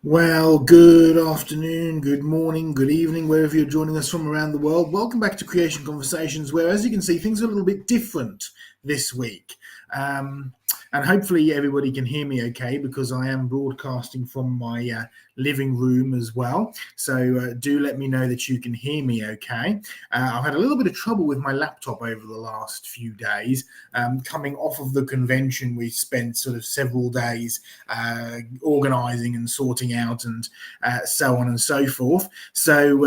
Well, good afternoon, good morning, good evening, wherever you're joining us from around the world. Welcome back to Creation Conversations, where, as you can see, things are a little bit different this week. And hopefully everybody can hear me okay, because I am broadcasting from my living room as well. So do let me know that you can hear me okay. I've had a little bit of trouble with my laptop over the last few days, coming off of the convention. We spent sort of several days organising and sorting out and so on and so forth. So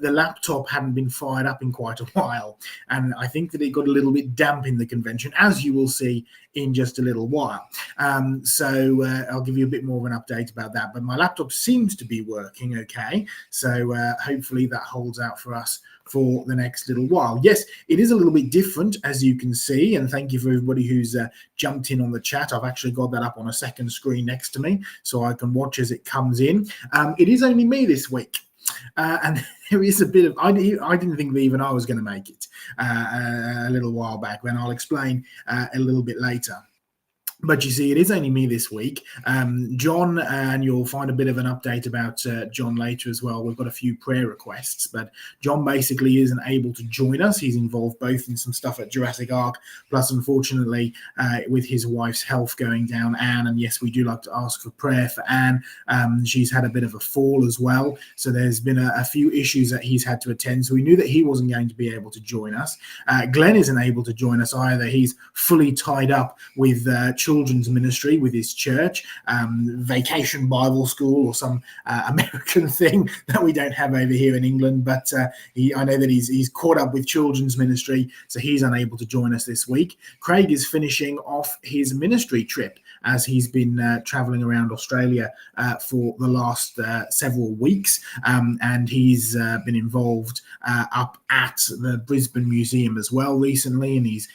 the laptop hadn't been fired up in quite a while, and I think that it got a little bit damp in the convention, as you will see in just a little while. So I'll give you a bit more of an update about that, but my laptop seems to be working okay, so hopefully that holds out for us for the next little while. Yes, it is a little bit different, as you can see, and thank you for everybody who's jumped in on the chat. I've actually got that up on a second screen next to me so I can watch as it comes in. It is only me this week. And there is a bit of, I didn't think that even I was going to make it a little while back, when I'll explain a little bit later. But you see, it is only me this week. John, and you'll find a bit of an update about John later as well. We've got a few prayer requests, but John basically isn't able to join us. He's involved both in some stuff at Jurassic Ark, plus unfortunately with his wife's health going down, Anne. And yes, we do like to ask for prayer for Anne. She's had a bit of a fall as well. So there's been a few issues that he's had to attend. So we knew that he wasn't going to be able to join us. Glenn isn't able to join us either. He's fully tied up with children's ministry with his church, Vacation Bible School, or some American thing that we don't have over here in England. But I know that he's caught up with children's ministry, so he's unable to join us this week. Craig is finishing off his ministry trip, as he's been traveling around Australia for the last several weeks, and he's been involved up at the Brisbane Museum as well recently, and he's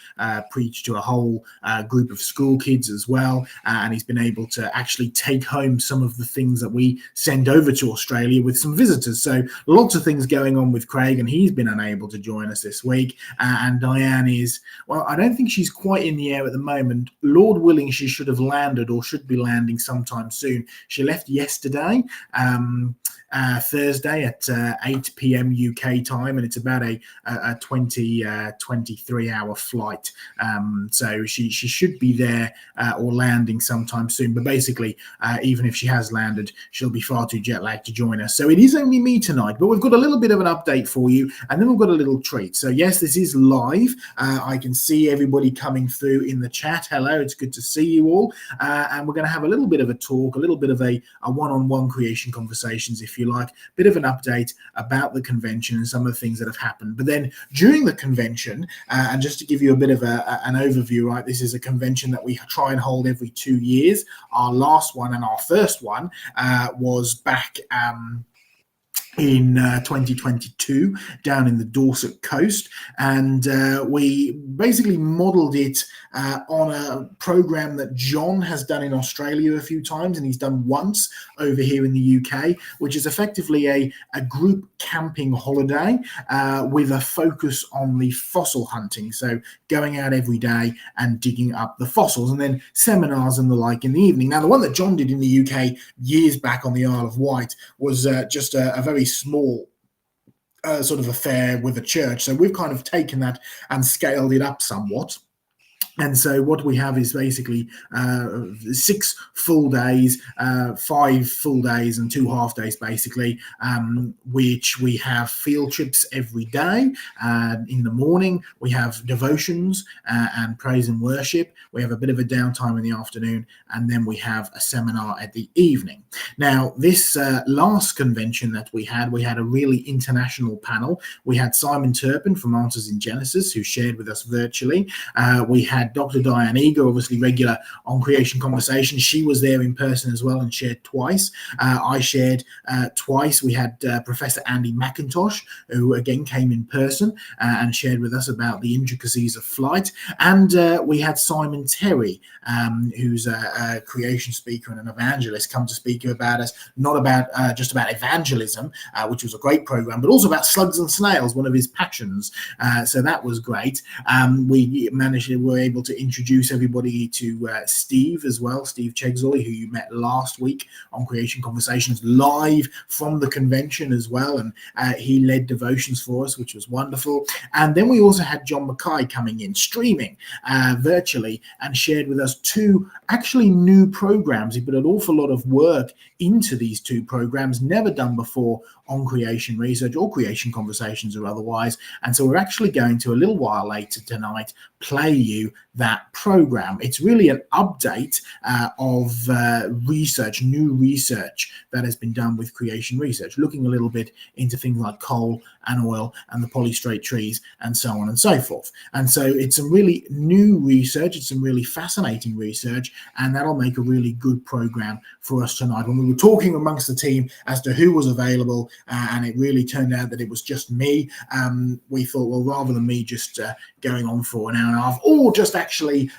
preached to a whole group of school kids as well, and he's been able to actually take home some of the things that we send over to Australia with some visitors. So lots of things going on with Craig, and he's been unable to join us this week. And Diane is, well, I don't think she's quite in the air at the moment. Lord willing, she should have landed, or should be landing sometime soon. She left yesterday, Thursday at 8 p.m. UK time, and it's about a 23 hour flight. So she should be there or landing sometime soon. But basically, even if she has landed, she'll be far too jet lagged to join us. So it is only me tonight, but we've got a little bit of an update for you, and then we've got a little treat. So yes, this is live. I can see everybody coming through in the chat. Hello, it's good to see you all. And we're going to have a little bit of a talk, a little bit of a one-on-one creation conversations, if you like, bit of an update about the convention and some of the things that have happened. But then during the convention, and just to give you a bit of an overview, right, this is a convention that we try and hold every 2 years. Our last one and our first one was back in 2022 down in the Dorset coast, and we basically modeled it on a program that John has done in Australia a few times, and he's done once over here in the UK, which is effectively a group camping holiday with a focus on the fossil hunting, so going out every day and digging up the fossils, and then seminars and the like in the evening. Now, the one that John did in the UK years back on the Isle of Wight was just a very small sort of affair with a church. So we've kind of taken that and scaled it up somewhat. And so what we have is basically 6 full days, 5 full days and 2 half days, basically, which we have field trips every day. In the morning, we have devotions and praise and worship. We have a bit of a downtime in the afternoon, and then we have a seminar at the evening. Now, this last convention that we had a really international panel. We had Simon Turpin from Answers in Genesis, who shared with us virtually. We had Dr. Diane Eager, obviously regular on Creation Conversations. She was there in person as well and shared twice. I shared twice. We had Professor Andy McIntosh, who again came in person and shared with us about the intricacies of flight. And we had Simon Terry, who's a creation speaker and an evangelist, come to speak about us, not about just about evangelism, which was a great program, but also about slugs and snails, one of his passions. So that was great. We were able able to introduce everybody to Steve as well, Steve Chegzoy, who you met last week on Creation Conversations live from the convention as well. And he led devotions for us, which was wonderful. And then we also had John Mackay coming in, streaming virtually, and shared with us two actually new programs. He put an awful lot of work into these two programs, never done before on Creation Research or Creation Conversations or otherwise. And so we're actually going to, a little while later tonight, play you that program. It's really an update of research, new research that has been done with Creation Research, looking a little bit into things like coal and oil and the polystrate trees and so on and so forth. And so it's some really new research, it's some really fascinating research, and that'll make a really good program for us tonight. When we were talking amongst the team as to who was available, and it really turned out that it was just me, we thought, well, rather than me just going on for an hour and a half, or just actually,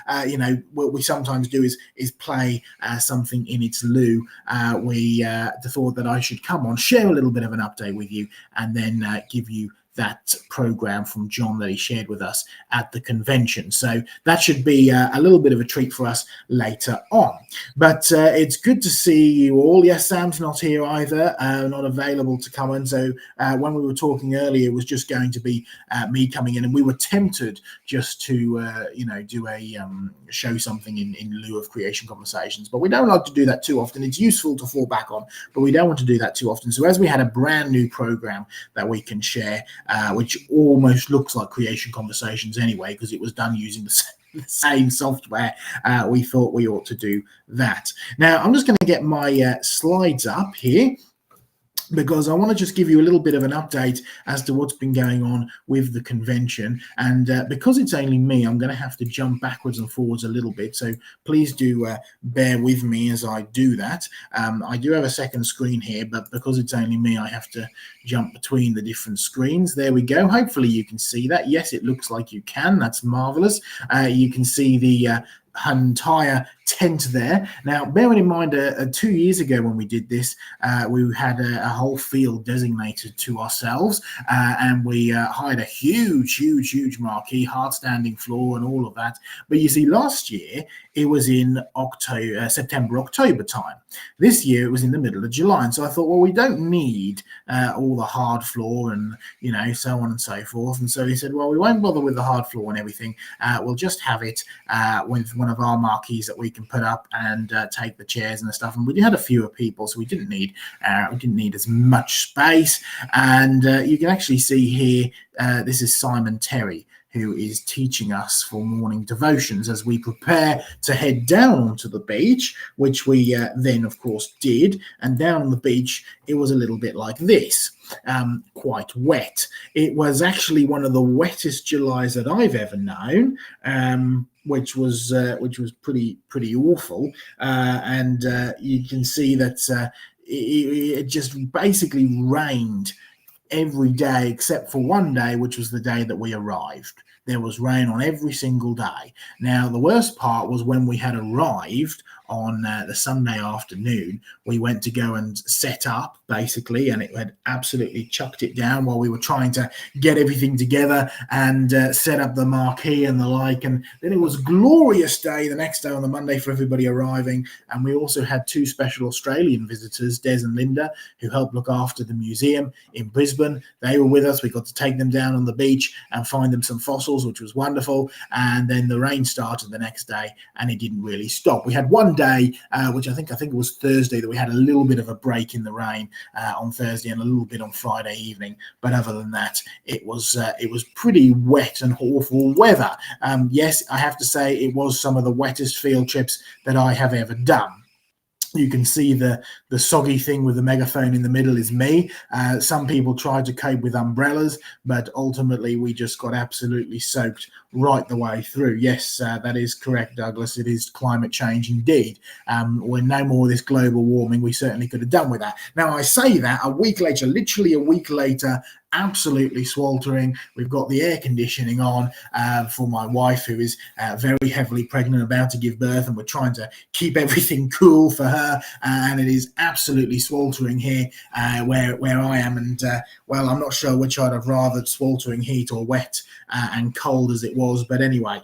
what we sometimes do is play something in its lieu, we thought that I should come on, share a little bit of an update with you, and then give you that program from John that he shared with us at the convention. So that should be a little bit of a treat for us later on. But it's good to see you all. Yes, Sam's not here either, not available to come in. So when we were talking earlier, it was just going to be me coming in, and we were tempted just to, do a show something in lieu of Creation Conversations. But we don't like to do that too often. It's useful to fall back on, but we don't want to do that too often. So as we had a brand new program that we can share, which almost looks like Creation Conversations anyway, because it was done using the same software, we thought we ought to do that. Now, I'm just going to get my slides up here, because I want to just give you a little bit of an update as to what's been going on with the convention. And because it's only me, I'm going to have to jump backwards and forwards a little bit. So please do bear with me as I do that. I do have a second screen here, but because it's only me, I have to jump between the different screens. There we go. Hopefully you can see that. Yes, it looks like you can. That's marvelous. You can see the entire tent there. Now, bearing in mind 2 years ago when we did this, we had a whole field designated to ourselves, and we hired a huge marquee, hard standing floor and all of that. But you see, last year it was in September, October time. This year it was in the middle of July. And so I thought, well, we don't need all the hard floor and, so on and so forth. And so he said, well, we won't bother with the hard floor and everything. We'll just have it with one of our marquees that we can put up and take the chairs and the stuff. And we had a fewer people, so we didn't need as much space. And you can actually see here, this is Simon Terry, who is teaching us for morning devotions as we prepare to head down onto the beach, which we then, of course, did. And down on the beach, it was a little bit like this, quite wet. It was actually one of the wettest Julys that I've ever known, which was pretty awful. And you can see that it just basically rained every day except for one day, which was the day that we arrived. There was rain on every single day. Now, the worst part was when we had arrived on the Sunday afternoon, we went to go and set up, basically, and it had absolutely chucked it down while we were trying to get everything together and set up the marquee and the like. And then it was a glorious day the next day on the Monday for everybody arriving. And we also had two special Australian visitors, Des and Linda, who helped look after the museum in Brisbane. They were with us. We got to take them down on the beach and find them some fossils, which was wonderful. And then the rain started the next day, and it didn't really stop. We had one day, which I think it was Thursday, that we had a little bit of a break in the rain on Thursday and a little bit on Friday evening. But other than that, it was pretty wet and awful weather. Yes, I have to say it was some of the wettest field trips that I have ever done. You can see the soggy thing with the megaphone in the middle is me. Some people tried to cope with umbrellas, but ultimately we just got absolutely soaked right the way through. Yes, that is correct, Douglas. It is climate change indeed. We're no more this global warming. We certainly could have done with that. Now, I say that a week later, literally a week later, absolutely sweltering. We've got the air conditioning on for my wife, who is very heavily pregnant, about to give birth, and we're trying to keep everything cool for her. And it is absolutely sweltering here where I am. And well, I'm not sure which I'd have rather, sweltering heat or wet and cold as it was. But anyway,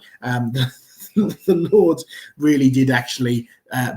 the Lord really did actually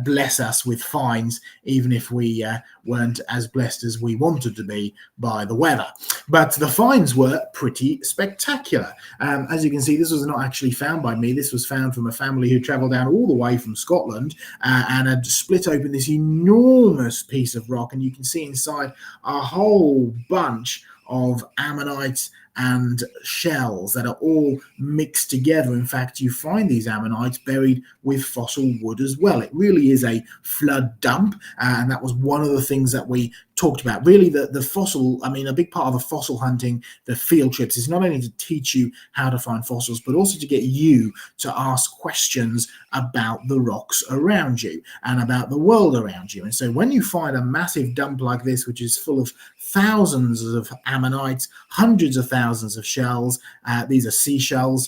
bless us with fines, even if we weren't as blessed as we wanted to be by the weather. But the fines were pretty spectacular. As you can see, this was not actually found by me. This was found from a family who travelled down all the way from Scotland and had split open this enormous piece of rock. And you can see inside a whole bunch of ammonites and shells that are all mixed together. In fact, you find these ammonites buried with fossil wood as well. It really is a flood dump, and that was one of the things that we talked about. Really, the fossil, I mean, a big part of the fossil hunting, the field trips, is not only to teach you how to find fossils, but also to get you to ask questions about the rocks around you and about the world around you. And so when you find a massive dump like this, which is full of thousands of ammonites, hundreds of thousands of shells, these are seashells.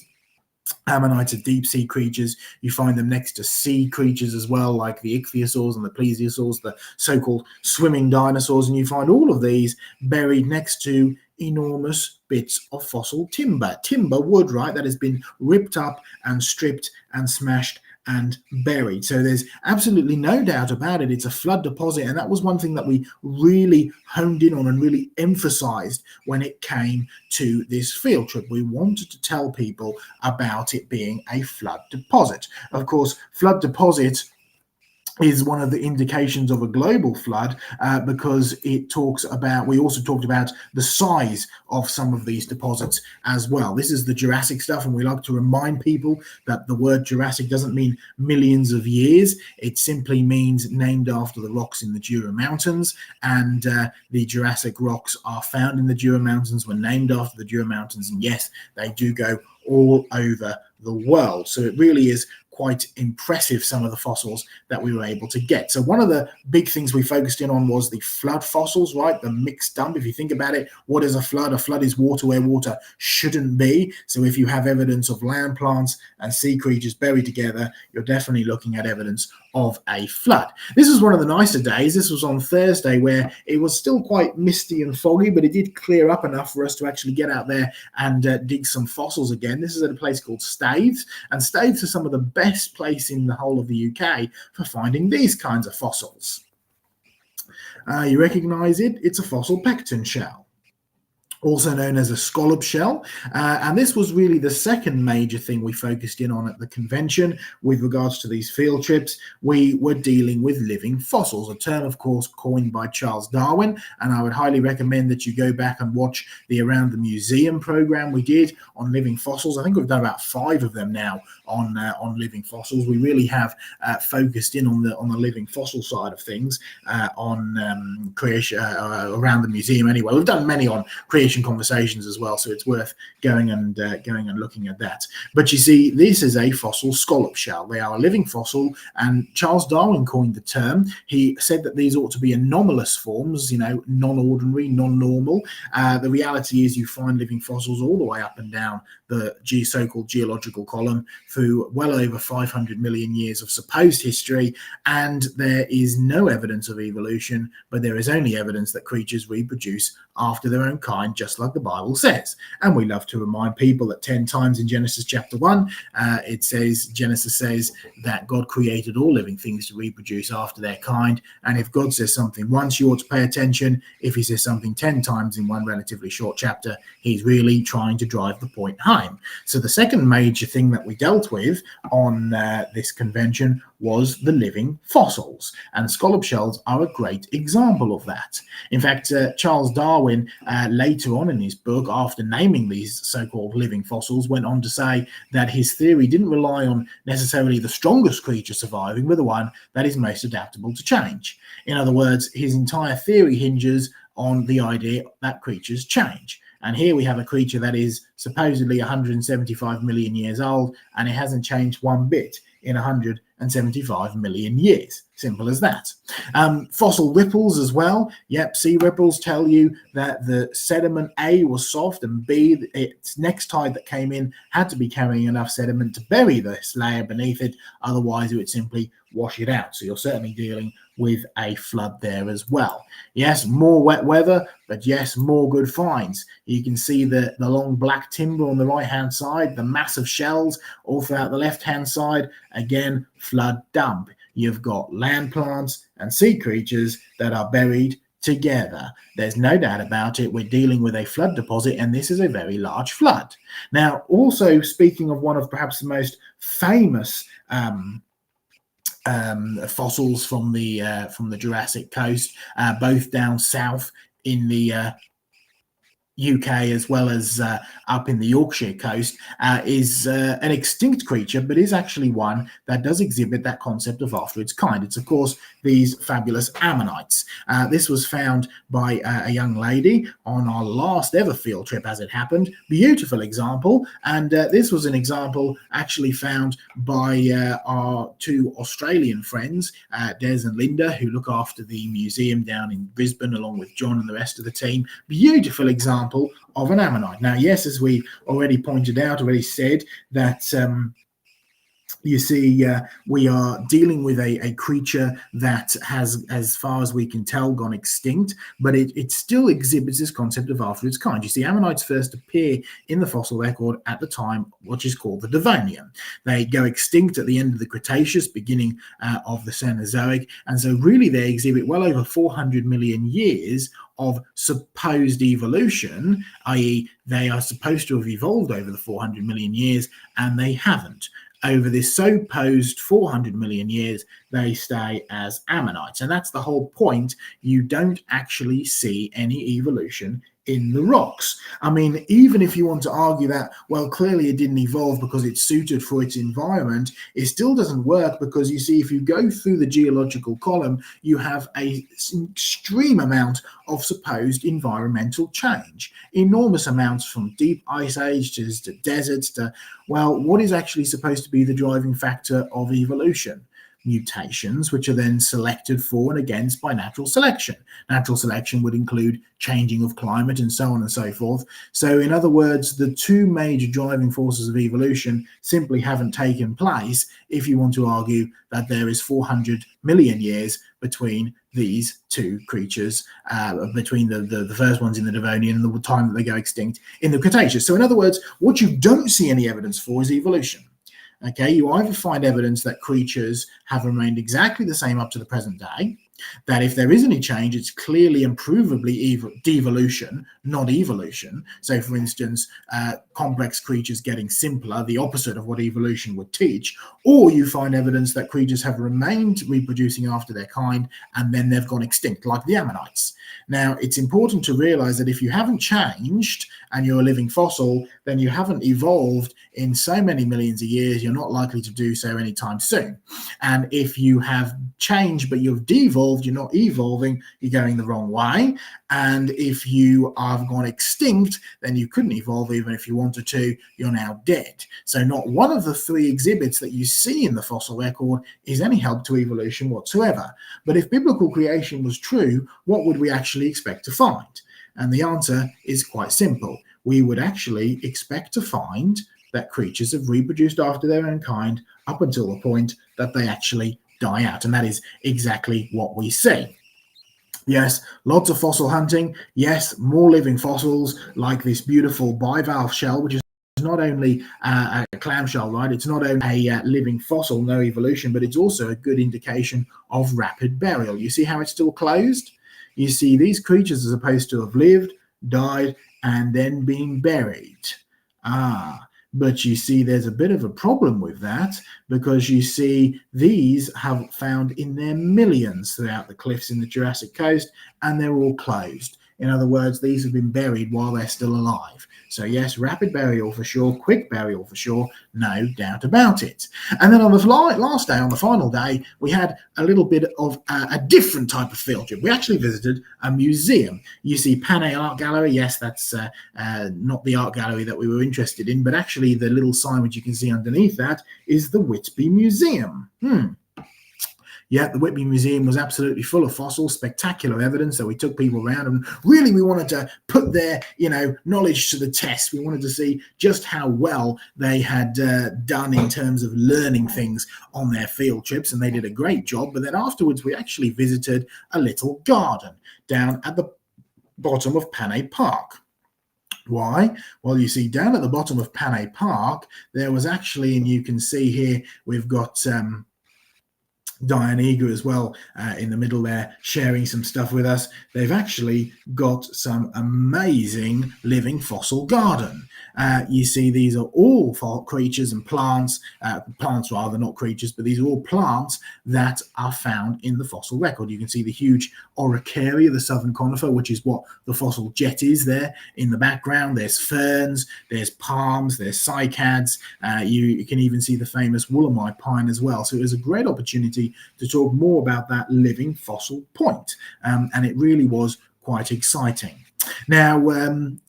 Ammonites are deep sea creatures. You find them next to sea creatures as well, like the ichthyosaurs and the plesiosaurs, the so-called swimming dinosaurs. And you find all of these buried next to enormous bits of fossil timber wood, right, that has been ripped up and stripped and smashed and buried. So there's absolutely no doubt about it. It's a flood deposit, and that was one thing that we really honed in on and really emphasized when it came to this field trip. We wanted to tell people about it being a flood deposit. Of course, flood deposits is one of the indications of a global flood because it talks about, we also talked about the size of some of these deposits as well. This is the Jurassic stuff, and we like to remind people that the word Jurassic doesn't mean millions of years. It simply means named after the rocks in the Jura Mountains, and the Jurassic rocks are found in the Jura Mountains, were named after the Jura Mountains, and yes, they do go all over the world. So it really is quite impressive, some of the fossils that we were able to get. So one of the big things we focused in on was the flood fossils, right? The mixed dump. If you think about it, what is a flood? A flood is water where water shouldn't be. So if you have evidence of land plants and sea creatures buried together, you're definitely looking at evidence of a flood. This was one of the nicer days. This was on Thursday, where it was still quite misty and foggy, but it did clear up enough for us to actually get out there and dig some fossils again. This is at a place called Staithes, and Staithes are some of the best place in the whole of the UK for finding these kinds of fossils. You recognize it? It's a fossil pecten shell, also known as a scallop shell. And this was really the second major thing we focused in on at the convention with regards to these field trips. We were dealing with living fossils, a term, of course, coined by Charles Darwin. And I would highly recommend that you go back and watch the Around the Museum program we did on living fossils. I think we've done about 5 of them now on living fossils. We really have focused in on the living fossil side of things on creation around the museum. Anyway, we've done many on creation conversations as well, so it's worth going and looking at that. But you see, this is a fossil scallop shell. They are a living fossil, and Charles Darwin coined the term. He said that these ought to be anomalous forms, non-ordinary, non-normal. The reality is you find living fossils all the way up and down the so-called geological column through well over 500 million years of supposed history, and there is no evidence of evolution, but there is only evidence that creatures reproduce after their own kind, just like the Bible says. And we love to remind people that 10 times in Genesis chapter 1, Genesis says that God created all living things to reproduce after their kind. And if God says something once, you ought to pay attention. If he says something 10 times in one relatively short chapter, he's really trying to drive the point home. So the second major thing that we dealt with on this convention was the living fossils, and scallop shells are a great example of that. In fact, Charles Darwin later on in his book, after naming these so-called living fossils, went on to say that his theory didn't rely on necessarily the strongest creature surviving, but the one that is most adaptable to change. In other words, his entire theory hinges on the idea that creatures change. And here we have a creature that is supposedly 175 million years old, and it hasn't changed one bit in 175 million years. Simple as that. Fossil ripples as well. Yep, sea ripples tell you that the sediment A was soft, and B, its next tide that came in had to be carrying enough sediment to bury this layer beneath it. Otherwise, it would simply wash it out. So you're certainly dealing with a flood there as well. Yes, more wet weather, but yes, more good finds. You can see the long black timber on the right-hand side, the massive shells all throughout the left-hand side. Again, flood dump. You've got land plants and sea creatures that are buried together. There's no doubt about it. We're dealing with a flood deposit, and this is a very large flood. Now, also speaking of one of perhaps the most famous fossils from the Jurassic coast, both down south in the UK as well as up in the Yorkshire coast, is an extinct creature, but is actually one that does exhibit that concept of after its kind. It's, of course, these fabulous ammonites. This was found by a young lady on our last ever field trip, as it happened. Beautiful example. And this was an example actually found by our two Australian friends, Des and Linda, who look after the museum down in Brisbane, along with John and the rest of the team. Beautiful example of an ammonite. Now, yes, as we already said, that you see, we are dealing with a creature that has, as far as we can tell, gone extinct, but it still exhibits this concept of after its kind. You see, ammonites first appear in the fossil record at the time which is called the Devonian. They go extinct at the end of the Cretaceous, beginning of the Cenozoic, and so really they exhibit well over 400 million years of supposed evolution, i.e. they are supposed to have evolved over the 400 million years, and they haven't. Over this supposed 400 million years, they stay as ammonites. And that's the whole point. You don't actually see any evolution in the rocks. I mean, even if you want to argue that, well, clearly it didn't evolve because it's suited for its environment, it still doesn't work, because you see, if you go through the geological column, you have an extreme amount of supposed environmental change. Enormous amounts, from deep ice ages to deserts to, well, what is actually supposed to be the driving factor of evolution? Mutations, which are then selected for and against by natural selection. Natural selection would include changing of climate and so on and so forth. So in other words, the two major driving forces of evolution simply haven't taken place if you want to argue that there is 400 million years between these two creatures, between the first ones in the Devonian and the time that they go extinct in the Cretaceous. So in other words, what you don't see any evidence for is evolution. Okay, you either find evidence that creatures have remained exactly the same up to the present day, that if there is any change, it's clearly and provably devolution, not evolution. So, for instance, complex creatures getting simpler, the opposite of what evolution would teach, or you find evidence that creatures have remained reproducing after their kind and then they've gone extinct, like the ammonites. Now, it's important to realize that if you haven't changed and you're a living fossil, then you haven't evolved in so many millions of years. You're not likely to do so anytime soon. And if you have changed but you've devolved, you're not evolving, you're going the wrong way. And if you have gone extinct, then you couldn't evolve even if you wanted to. You're now dead. So not one of the three exhibits that you see in the fossil record is any help to evolution whatsoever. But if biblical creation was true, what would we actually expect to find? And the answer is quite simple. We would actually expect to find that creatures have reproduced after their own kind up until the point that they actually die out. And that is exactly what we see. Yes, lots of fossil hunting. Yes, more living fossils like this beautiful bivalve shell, which is not only a clamshell, right? It's not only a living fossil, no evolution, but it's also a good indication of rapid burial. You see how it's still closed? You see, these creatures are supposed to have lived, died, and then been buried. But you see, there's a bit of a problem with that, because you see these have found in their millions throughout the cliffs in the Jurassic coast, and they're all closed. In other words, these have been buried while they're still alive. So yes, rapid burial for sure, quick burial for sure, no doubt about it. And then on the last day, on the final day, we had a little bit of a different type of field trip. We actually visited a museum. You see Panay Art Gallery. Yes, that's not the art gallery that we were interested in, but actually the little sign which you can see underneath that is the Whitby Museum. Yeah, the Whitby Museum was absolutely full of fossils, spectacular evidence. So we took people around, and really we wanted to put their, knowledge to the test. We wanted to see just how well they had done in terms of learning things on their field trips, and they did a great job. But then afterwards, we actually visited a little garden down at the bottom of Panay Park. Why? Well, you see, down at the bottom of Panay Park, there was actually, and you can see here, we've got Diane Eager as well in the middle there, sharing some stuff with us. They've actually got some amazing living fossil garden. You see, these are all creatures and plants, plants rather, not creatures, but these are all plants that are found in the fossil record. You can see the huge Araucaria, the southern conifer, which is what the fossil jet is there in the background. There's ferns, there's palms, there's cycads. You can even see the famous Wollemi pine as well. So it was a great opportunity to talk more about that living fossil point. And it really was quite exciting. Now,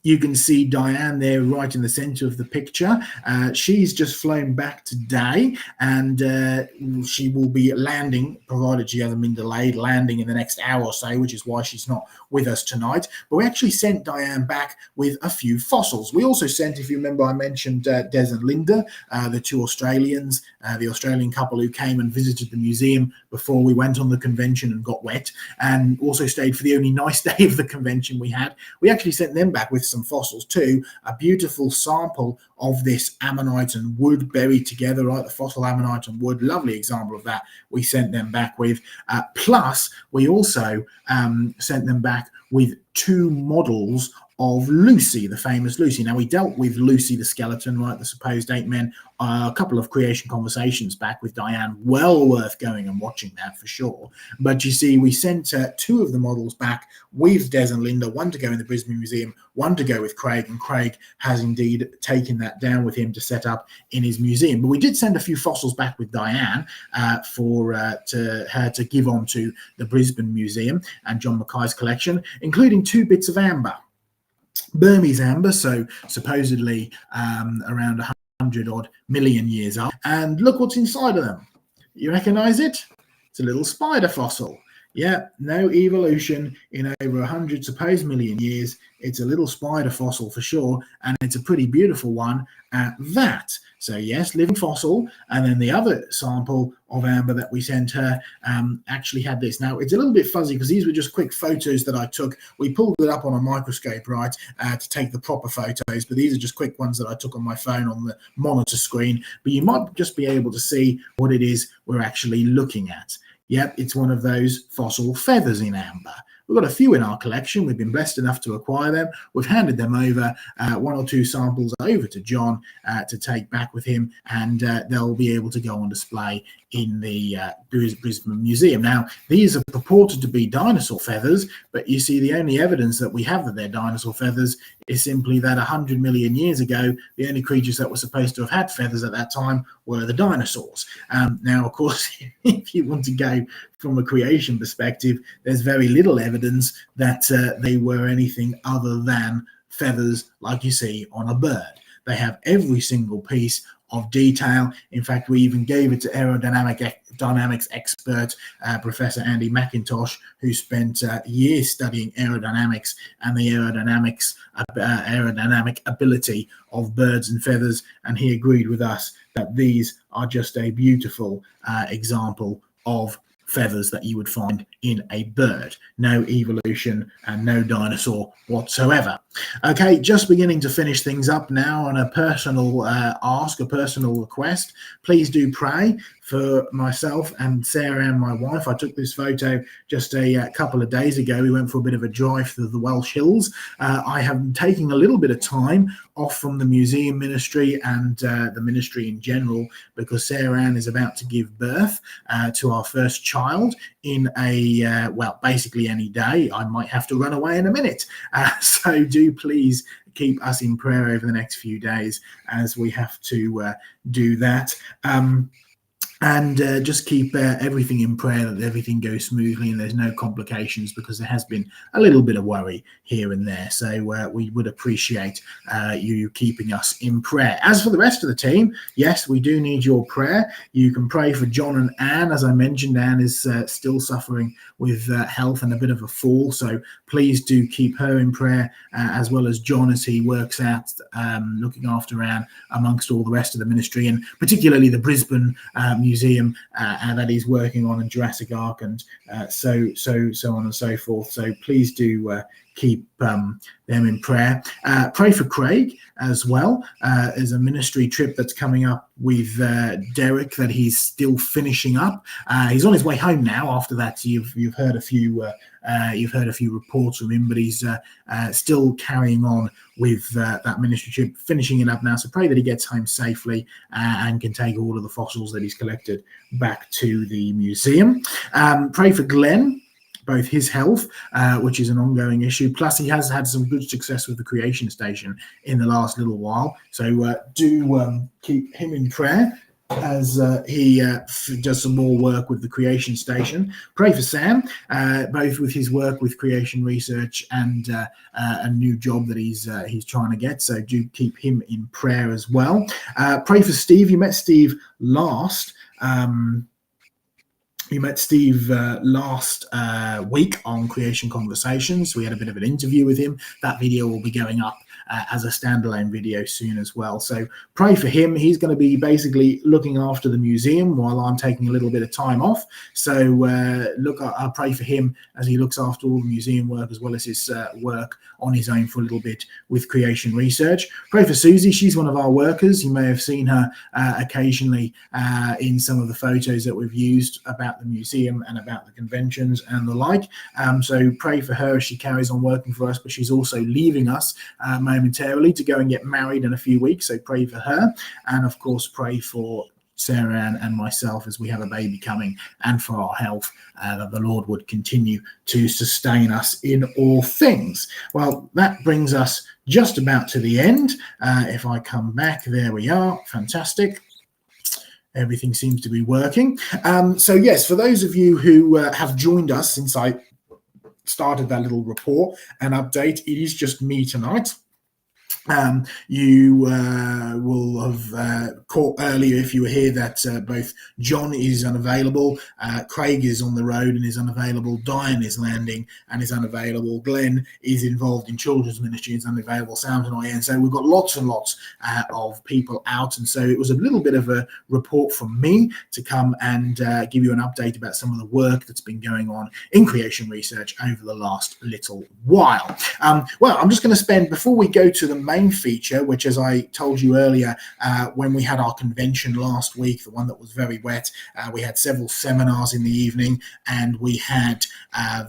you can see Diane there right in the center of the picture. She's just flown back today, and she will be landing, provided she hasn't been delayed, landing in the next hour or so, which is why she's not with us tonight. But we actually sent Diane back with a few fossils. We also sent, if you remember, I mentioned Des and Linda, the two Australians, the Australian couple who came and visited the museum before we went on the convention and got wet, and also stayed for the only nice day of the convention we had. We actually sent them back with some fossils too, a beautiful sample of this ammonite and wood buried together, right? The fossil ammonite and wood, lovely example of that we sent them back with. Plus, we also sent them back with two models of Lucy, the famous Lucy. Now, we dealt with Lucy the skeleton, right, the supposed ape men, a couple of creation conversations back with Diane. Well worth going and watching that for sure. But you see, we sent two of the models back with Des and Linda, one to go in the Brisbane Museum, one to go with Craig, and Craig has indeed taken that down with him to set up in his museum. But we did send a few fossils back with Diane for her to give on to the Brisbane Museum and John Mackay's collection, including 2 bits of amber. Burmese amber, so supposedly around 100 odd million years old. And look what's inside of them. You recognize it? It's a little spider fossil. Yeah, no evolution in over 100 supposed million years. It's a little spider fossil for sure, and it's a pretty beautiful one at that. So yes, living fossil. And then the other sample of amber that we sent her actually had this. Now, it's a little bit fuzzy because these were just quick photos that I took. We pulled it up on a microscope, right, to take the proper photos, but these are just quick ones that I took on my phone on the monitor screen. But you might just be able to see what it is we're actually looking at. Yep, it's one of those fossil feathers in amber. We've got a few in our collection. We've been blessed enough to acquire them. We've handed them over, 1 or 2 samples over to John to take back with him, and they'll be able to go on display in the Brisbane Museum. Now, these are purported to be dinosaur feathers, but you see the only evidence that we have that they're dinosaur feathers is simply that 100 million years ago, the only creatures that were supposed to have had feathers at that time were the dinosaurs. Now, of course, if you want to go from a creation perspective, there's very little evidence that they were anything other than feathers like you see on a bird. They have every single piece of detail. In fact, we even gave it to aerodynamics expert Professor Andy McIntosh, who spent years studying aerodynamics and the aerodynamic ability of birds and feathers, and he agreed with us that these are just a beautiful example of feathers that you would find in a bird. No evolution and no dinosaur whatsoever. Okay, just beginning to finish things up now on a personal ask, a personal request. Please do pray for myself and Sarah and my wife. I took this photo just a couple of days ago. We went for a bit of a drive through the Welsh Hills. I have been taking a little bit of time off from the museum ministry and the ministry in general because Sarah Ann is about to give birth to our first child in a, well, basically any day. I might have to run away in a minute. So do please keep us in prayer over the next few days as we have to do that. And just keep everything in prayer that everything goes smoothly and there's no complications, because there has been a little bit of worry here and there. So we would appreciate you keeping us in prayer. As for the rest of the team, yes, we do need your prayer. You can pray for John and Anne. As I mentioned, Anne is still suffering with health and a bit of a fall. So please do keep her in prayer, as well as John as he works out looking after Anne amongst all the rest of the ministry, and particularly the Brisbane museum that he's working on, and Jurassic Ark, and so on and so forth. So please do keep them in prayer. Pray for Craig as well. There's a ministry trip that's coming up with Derek that he's still finishing up. He's on his way home now. After that, you've heard a few reports from him, but he's still carrying on with that ministry trip, finishing it up now. So pray that he gets home safely and can take all of the fossils that he's collected back to the museum. Pray for Glenn, both his health, which is an ongoing issue, plus he has had some good success with the Creation Station in the last little while. So do keep him in prayer as he does some more work with the Creation Station. Pray for Sam, both with his work with Creation Research and a new job that he's trying to get. So do keep him in prayer as well. Pray for Steve. You met Steve last. You met Steve last week on Creation Conversations. We had a bit of an interview with him. That video will be going up as a standalone video soon as well. So pray for him. He's going to be basically looking after the museum while I'm taking a little bit of time off. So I'll pray for him as he looks after all the museum work, as well as his work on his own for a little bit with Creation Research. Pray for Susie. She's one of our workers. You may have seen her occasionally in some of the photos that we've used about the museum and about the conventions and the like. So pray for her as she carries on working for us, but she's also leaving us momentarily to go and get married in a few weeks. So pray for her, and of course pray for Sarah Ann and myself as we have a baby coming, and for our health, that the Lord would continue to sustain us in all things. Well, that brings us just about to the end. If I come back, there we are. Fantastic. Everything seems to be working. So yes, for those of you who have joined us since I started that little report and update, it is just me tonight. You will have caught earlier, if you were here, that both John is unavailable, Craig is on the road and is unavailable, Diane is landing and is unavailable, Glenn is involved in children's ministry and is unavailable, Sam's not here. And so we've got lots and lots of people out, and so it was a little bit of a report from me to come and give you an update about some of the work that's been going on in Creation Research over the last little while. Well, I'm just going to spend, before we go to the main feature, which, as I told you earlier, when we had our convention last week, the one that was very wet, we had several seminars in the evening, and we had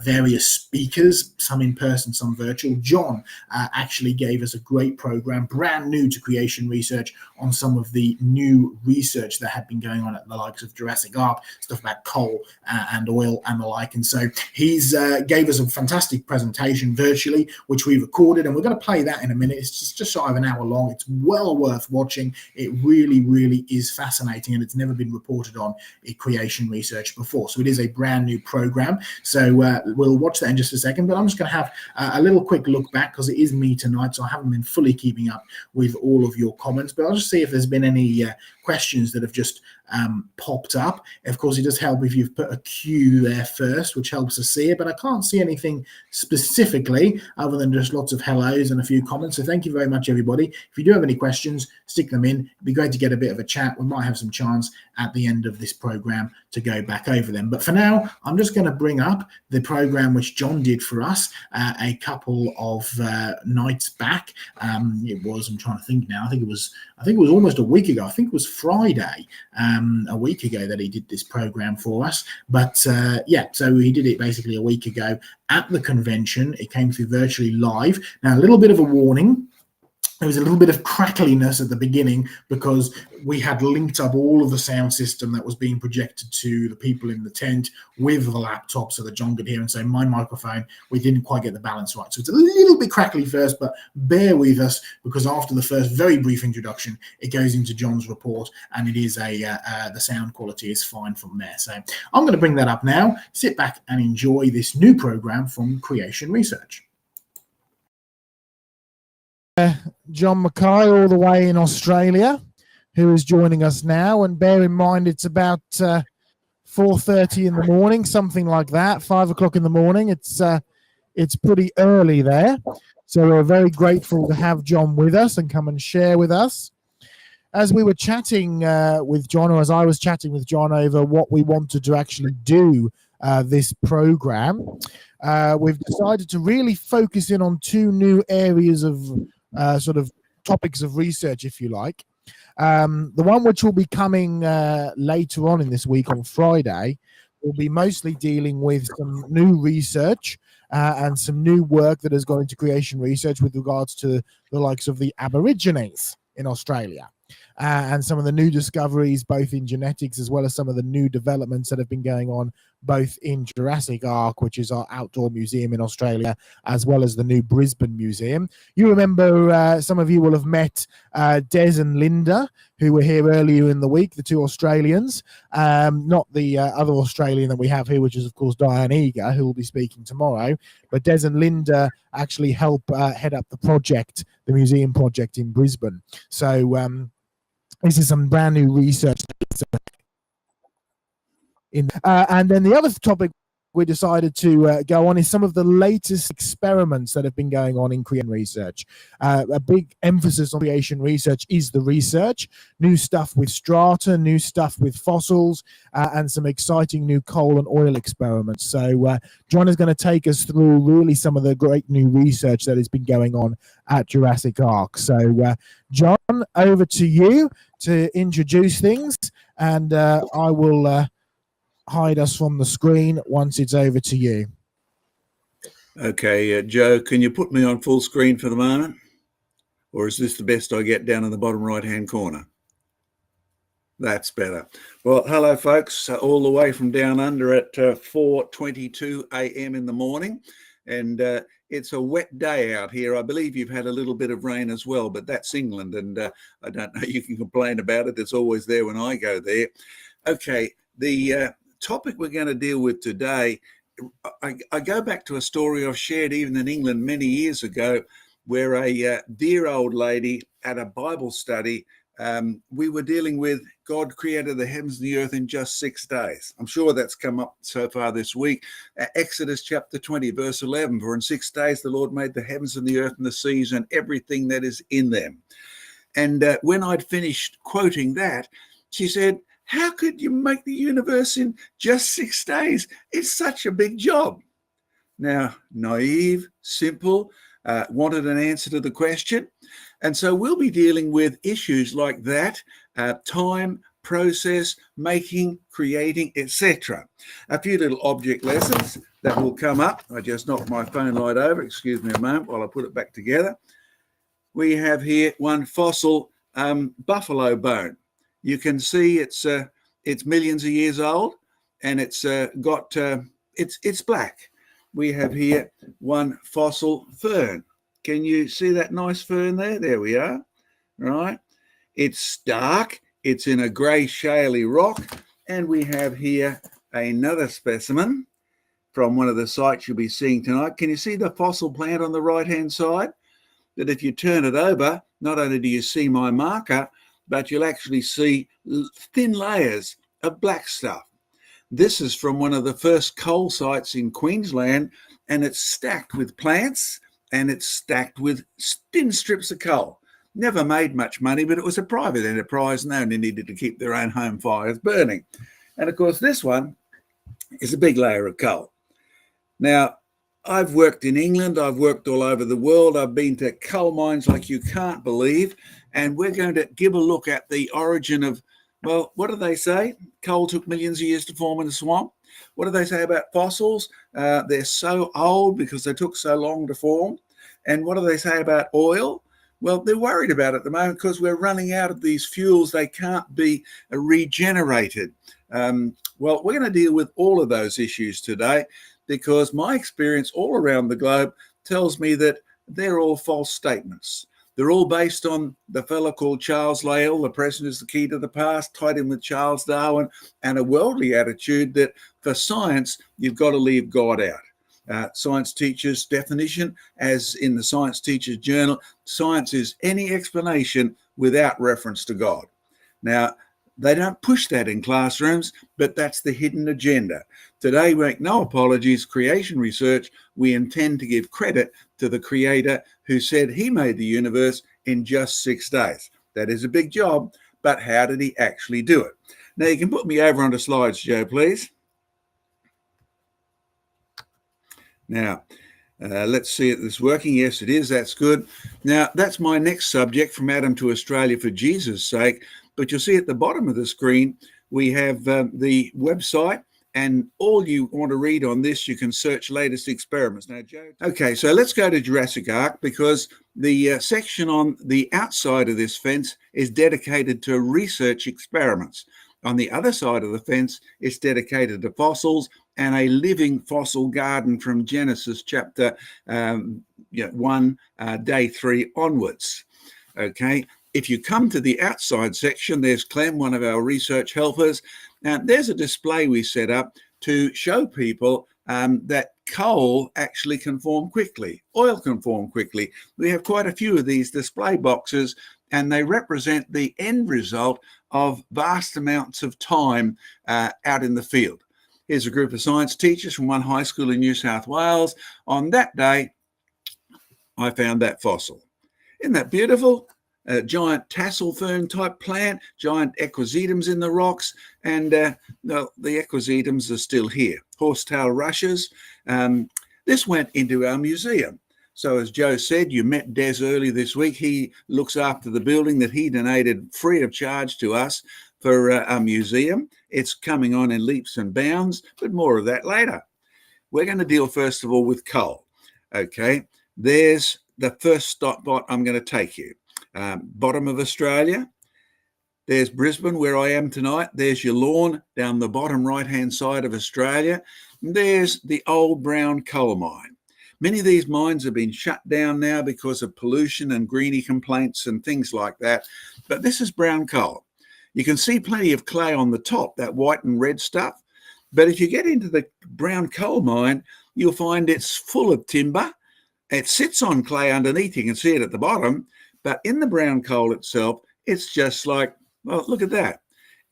various speakers, some in person, some virtual. John actually gave us a great program, brand new to Creation Research, on some of the new research that had been going on at the likes of Jurassic Ark, stuff about coal and oil and the like. And so he's gave us a fantastic presentation virtually, which we recorded, and we're going to play that in a minute. It's just shy of an hour long. It's well worth watching. It really, really is fascinating, and it's never been reported on in Creation Research before. So it is a brand new program. So we'll watch that in just a second, but I'm just going to have a little quick look back, because it is me tonight, so I haven't been fully keeping up with all of your comments, but I'll just see if there's been any questions that have just popped up. Of course, it does help if you've put a Q there first, which helps us see it, but I can't see anything specifically other than just lots of hellos and a few comments. So thank you very much, everybody. If you do have any questions, stick them in. It'd be great to get a bit of a chat. We might have some chance at the end of this program to go back over them. But for now, I'm just going to bring up the program which John did for us a couple of nights back. It was, I'm trying to think now, I think it was almost a week ago. I think it was Friday, a week ago, that he did this program for us. But yeah, so he did it basically a week ago at the convention. It came through virtually live. Now, a little bit of a warning. there was a little bit of crackliness at the beginning because we had linked up all of the sound system that was being projected to the people in the tent with the laptop so that John could hear and say, my microphone, we didn't quite get the balance right. So it's a little bit crackly first, but bear with us because after the first very brief introduction, it goes into John's report and it is the sound quality is fine from there. So I'm going to bring that up now. Sit back and enjoy this new program from Creation Research. John Mackay all the way in Australia, who is joining us now, and bear in mind it's about 4:30 in the morning, something like that, 5 o'clock in the morning. It's pretty early there, so we're very grateful to have John with us and come and share with us. As we were chatting with John, or as I was chatting with John over what we wanted to actually do this program, we've decided to really focus in on two new areas of sort of topics of research, if you like. The one which will be coming later on in this week on Friday will be mostly dealing with some new research and some new work that has gone into creation research with regards to the likes of the Aborigines in Australia. And some of the new discoveries, both in genetics as well as some of the new developments that have been going on, both in Jurassic Ark, which is our outdoor museum in Australia, as well as the new Brisbane Museum. You remember, some of you will have met Des and Linda, who were here earlier in the week, the two Australians, not the other Australian that we have here, which is, of course, Diane Eager, who will be speaking tomorrow. But Des and Linda actually help head up the project, the museum project in Brisbane. So, this is some brand new research. And then the other topic we decided to go on is some of the latest experiments that have been going on in creation research. A big emphasis on creation research is the research, new stuff with strata, new stuff with fossils, and some exciting new coal and oil experiments. So John is going to take us through really some of the great new research that has been going on at Jurassic Ark. So John, over to you to introduce things, and I will hide us from the screen once it's over to you. Okay, Joe, can you put me on full screen for the moment? Or is this the best I get down in the bottom right-hand corner? That's better. Well, hello, folks, all the way from down under at 4:22 a.m. in the morning. And it's a wet day out here. I believe you've had a little bit of rain as well, but that's England. And I don't know, you can complain about it. It's always there when I go there. Okay, the topic we're going to deal with today, I go back to a story I've shared even in England many years ago, where a dear old lady at a Bible study, we were dealing with God created the heavens and the earth in just 6 days. I'm sure that's come up so far this week. Exodus chapter 20, verse 11, for in 6 days the Lord made the heavens and the earth and the seas and everything that is in them. And when I'd finished quoting that, she said, how could you make the universe in just 6 days? It's such a big job. Now, naive, simple, wanted an answer to the question. And so we'll be dealing with issues like that, time, process, making, creating, etc. A few little object lessons that will come up. I just knocked my phone light over. Excuse me a moment while I put it back together. We have here one fossil buffalo bone. You can see it's millions of years old, and it's it's black. We have here one fossil fern. Can you see that nice fern there? There we are. Right. It's dark. It's in a grey shaly rock, and we have here another specimen from one of the sites you'll be seeing tonight. Can you see the fossil plant on the right-hand side? That if you turn it over, not only do you see my marker, but you'll actually see thin layers of black stuff. This is from one of the first coal sites in Queensland, and it's stacked with plants and it's stacked with thin strips of coal. Never made much money, but it was a private enterprise and they only needed to keep their own home fires burning. And of course, this one is a big layer of coal. Now, I've worked in England, I've worked all over the world, I've been to coal mines like you can't believe, and we're going to give a look at the origin of, well, what do they say? Coal took millions of years to form in the swamp. What do they say about fossils? They're so old because they took so long to form. And what do they say about oil? Well, they're worried about it at the moment because we're running out of these fuels. They can't be regenerated. Well, we're going to deal with all of those issues today because my experience all around the globe tells me that they're all false statements. They're all based on the fellow called Charles Lyell, the present is the key to the past, tied in with Charles Darwin, and a worldly attitude that for science, you've got to leave God out. Science teacher's definition, as in the Science Teacher's Journal, science is any explanation without reference to God. Now, they don't push that in classrooms, but that's the hidden agenda. Today, we make no apologies. Creation research, we intend to give credit to the creator who said he made the universe in just 6 days. That is a big job, but how did he actually do it? Now, you can put me over onto slides, Joe, please. Now, let's see if this is working. Yes, it is. That's good. Now, that's my next subject, From Adam to Australia for Jesus' sake. But you'll see at the bottom of the screen, we have the website. And all you want to read on this, you can search latest experiments. Now, Joe. Okay, so let's go to Jurassic Ark because the section on the outside of this fence is dedicated to research experiments. On the other side of the fence, it's dedicated to fossils and a living fossil garden from Genesis chapter 1, day 3 onwards. Okay, if you come to the outside section, there's Clem, one of our research helpers. Now, there's a display we set up to show people that coal actually can form quickly. Oil can form quickly. We have quite a few of these display boxes, and they represent the end result of vast amounts of time out in the field. Here's a group of science teachers from one high school in New South Wales. On that day, I found that fossil. Isn't that beautiful? A giant tassel fern type plant, giant equisetums in the rocks, and the equisetums are still here. Horsetail rushes. This went into our museum. So as Joe said, you met Des early this week. He looks after the building that he donated free of charge to us for our museum. It's coming on in leaps and bounds, but more of that later. We're going to deal first of all with coal. Okay, there's the first spot I'm going to take you. Bottom of Australia. There's Brisbane, where I am tonight. There's your lawn down the bottom right-hand side of Australia. There's the old brown coal mine. Many of these mines have been shut down now because of pollution and greenie complaints and things like that. But this is brown coal. You can see plenty of clay on the top, that white and red stuff. But if you get into the brown coal mine, you'll find it's full of timber. It sits on clay underneath. You can see it at the bottom. But in the brown coal itself, it's just like, well, look at that.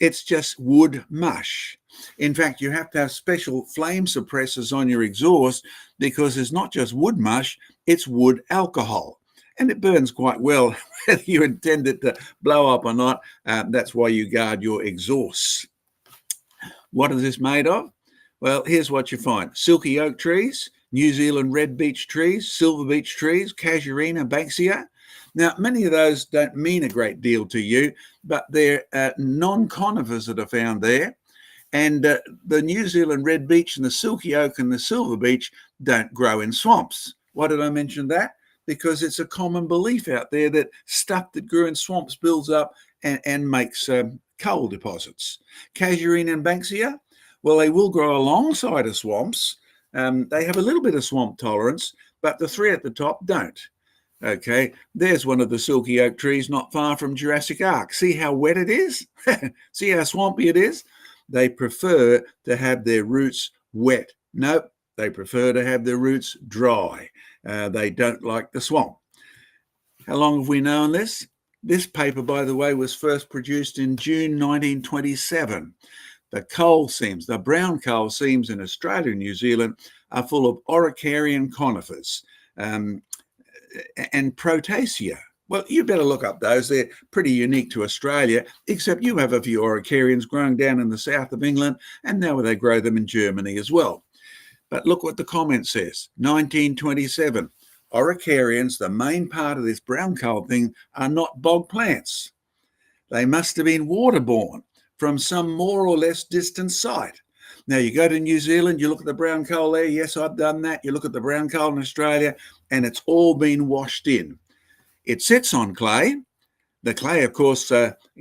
It's just wood mush. In fact, you have to have special flame suppressors on your exhaust because it's not just wood mush, it's wood alcohol. And it burns quite well, whether you intend it to blow up or not. That's why you guard your exhausts. What is this made of? Well, here's what you find. Silky oak trees, New Zealand red beech trees, silver beech trees, casuarina, banksia. Now, many of those don't mean a great deal to you, but they're non-conifers that are found there. And the New Zealand red beech and the silky oak and the silver beech don't grow in swamps. Why did I mention that? Because it's a common belief out there that stuff that grew in swamps builds up and makes coal deposits. Casuarina and banksia, well, they will grow alongside of swamps. They have a little bit of swamp tolerance, but the three at the top don't. Okay, there's one of the silky oak trees not far from Jurassic Ark. See how wet it is? See how swampy it is? They prefer to have their roots wet. Nope, they prefer to have their roots dry. They don't like the swamp. How long have we known this? This paper, by the way, was first produced in June 1927. The coal seams, the brown coal seams in Australia and New Zealand are full of Araucarian conifers. And Proteaceae. Well, you better look up those. They're pretty unique to Australia, except you have a few Araucarians growing down in the south of England, and now they grow them in Germany as well. But look what the comment says. 1927. Araucarians, the main part of this brown coal thing, are not bog plants. They must have been waterborne from some more or less distant site. Now, you go to New Zealand, you look at the brown coal there. Yes, I've done that. You look at the brown coal in Australia, and it's all been washed in. It sits on clay. The clay, of course,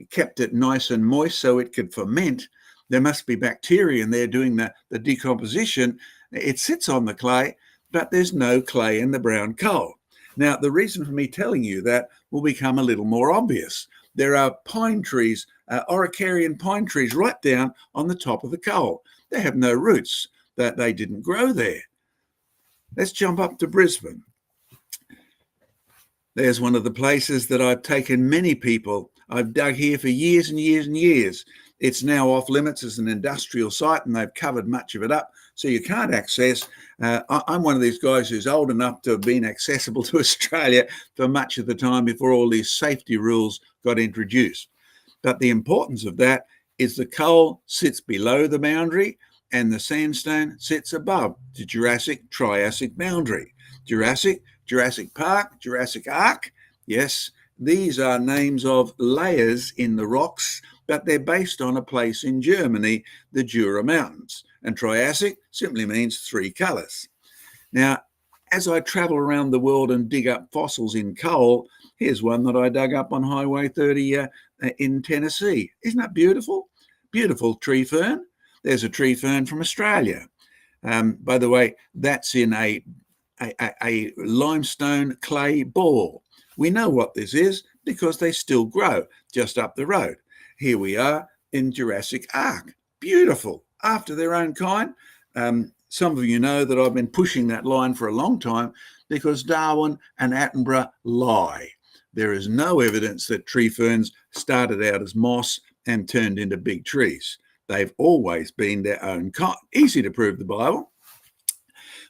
kept it nice and moist so it could ferment. There must be bacteria in there doing the decomposition. It sits on the clay, but there's no clay in the brown coal. Now, the reason for me telling you that will become a little more obvious. There are pine trees, Araucarian pine trees right down on the top of the coal. They have no roots, that they didn't grow there. Let's jump up to Brisbane. There's one of the places that I've taken many people. I've dug here for years and years and years. It's now off limits as an industrial site, and they've covered much of it up, so you can't access. I'm one of these guys who's old enough to have been accessible to Australia for much of the time before all these safety rules got introduced. But the importance of that is the coal sits below the boundary and the sandstone sits above the Jurassic-Triassic boundary. Jurassic Park, Jurassic Arc. Yes, these are names of layers in the rocks, but they're based on a place in Germany, the Jura Mountains. And Triassic simply means three colours. Now, as I travel around the world and dig up fossils in coal, here's one that I dug up on Highway 30 in Tennessee. Isn't that beautiful? Beautiful tree fern. There's a tree fern from Australia. By the way, that's in a limestone clay ball. We know what this is because they still grow just up the road. Here we are in Jurassic Arc. Beautiful, after their own kind. Some of you know that I've been pushing that line for a long time because Darwin and Attenborough lie. There is no evidence that tree ferns started out as moss and turned into big trees. They've always been their own kind. Easy to prove the Bible.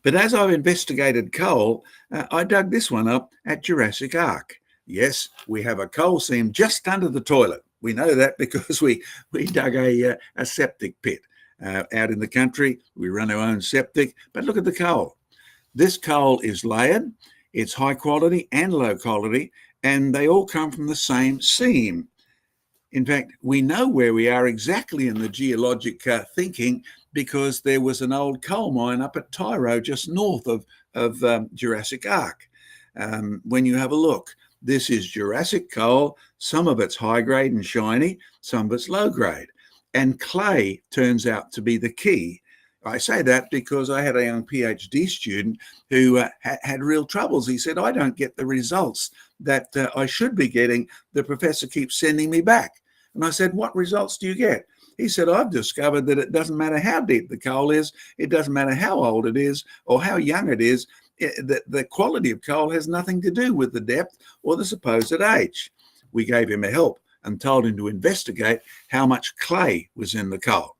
But as I've investigated coal, I dug this one up at Jurassic Arc. Yes, we have a coal seam just under the toilet. We know that because we dug a septic pit out in the country. We run our own septic, but look at the coal. This coal is layered. It's high quality and low quality, and they all come from the same seam. In fact, we know where we are exactly in the geologic thinking because there was an old coal mine up at Tyro, just north of Jurassic Arc. When you have a look, this is Jurassic coal. Some of it's high grade and shiny, some of it's low grade. And clay turns out to be the key. I say that because I had a young PhD student who had real troubles. He said, I don't get the results that I should be getting. The professor keeps sending me back. And I said, what results do you get? He said, I've discovered that it doesn't matter how deep the coal is. It doesn't matter how old it is or how young it is. The quality of coal has nothing to do with the depth or the supposed age. We gave him a help and told him to investigate how much clay was in the coal.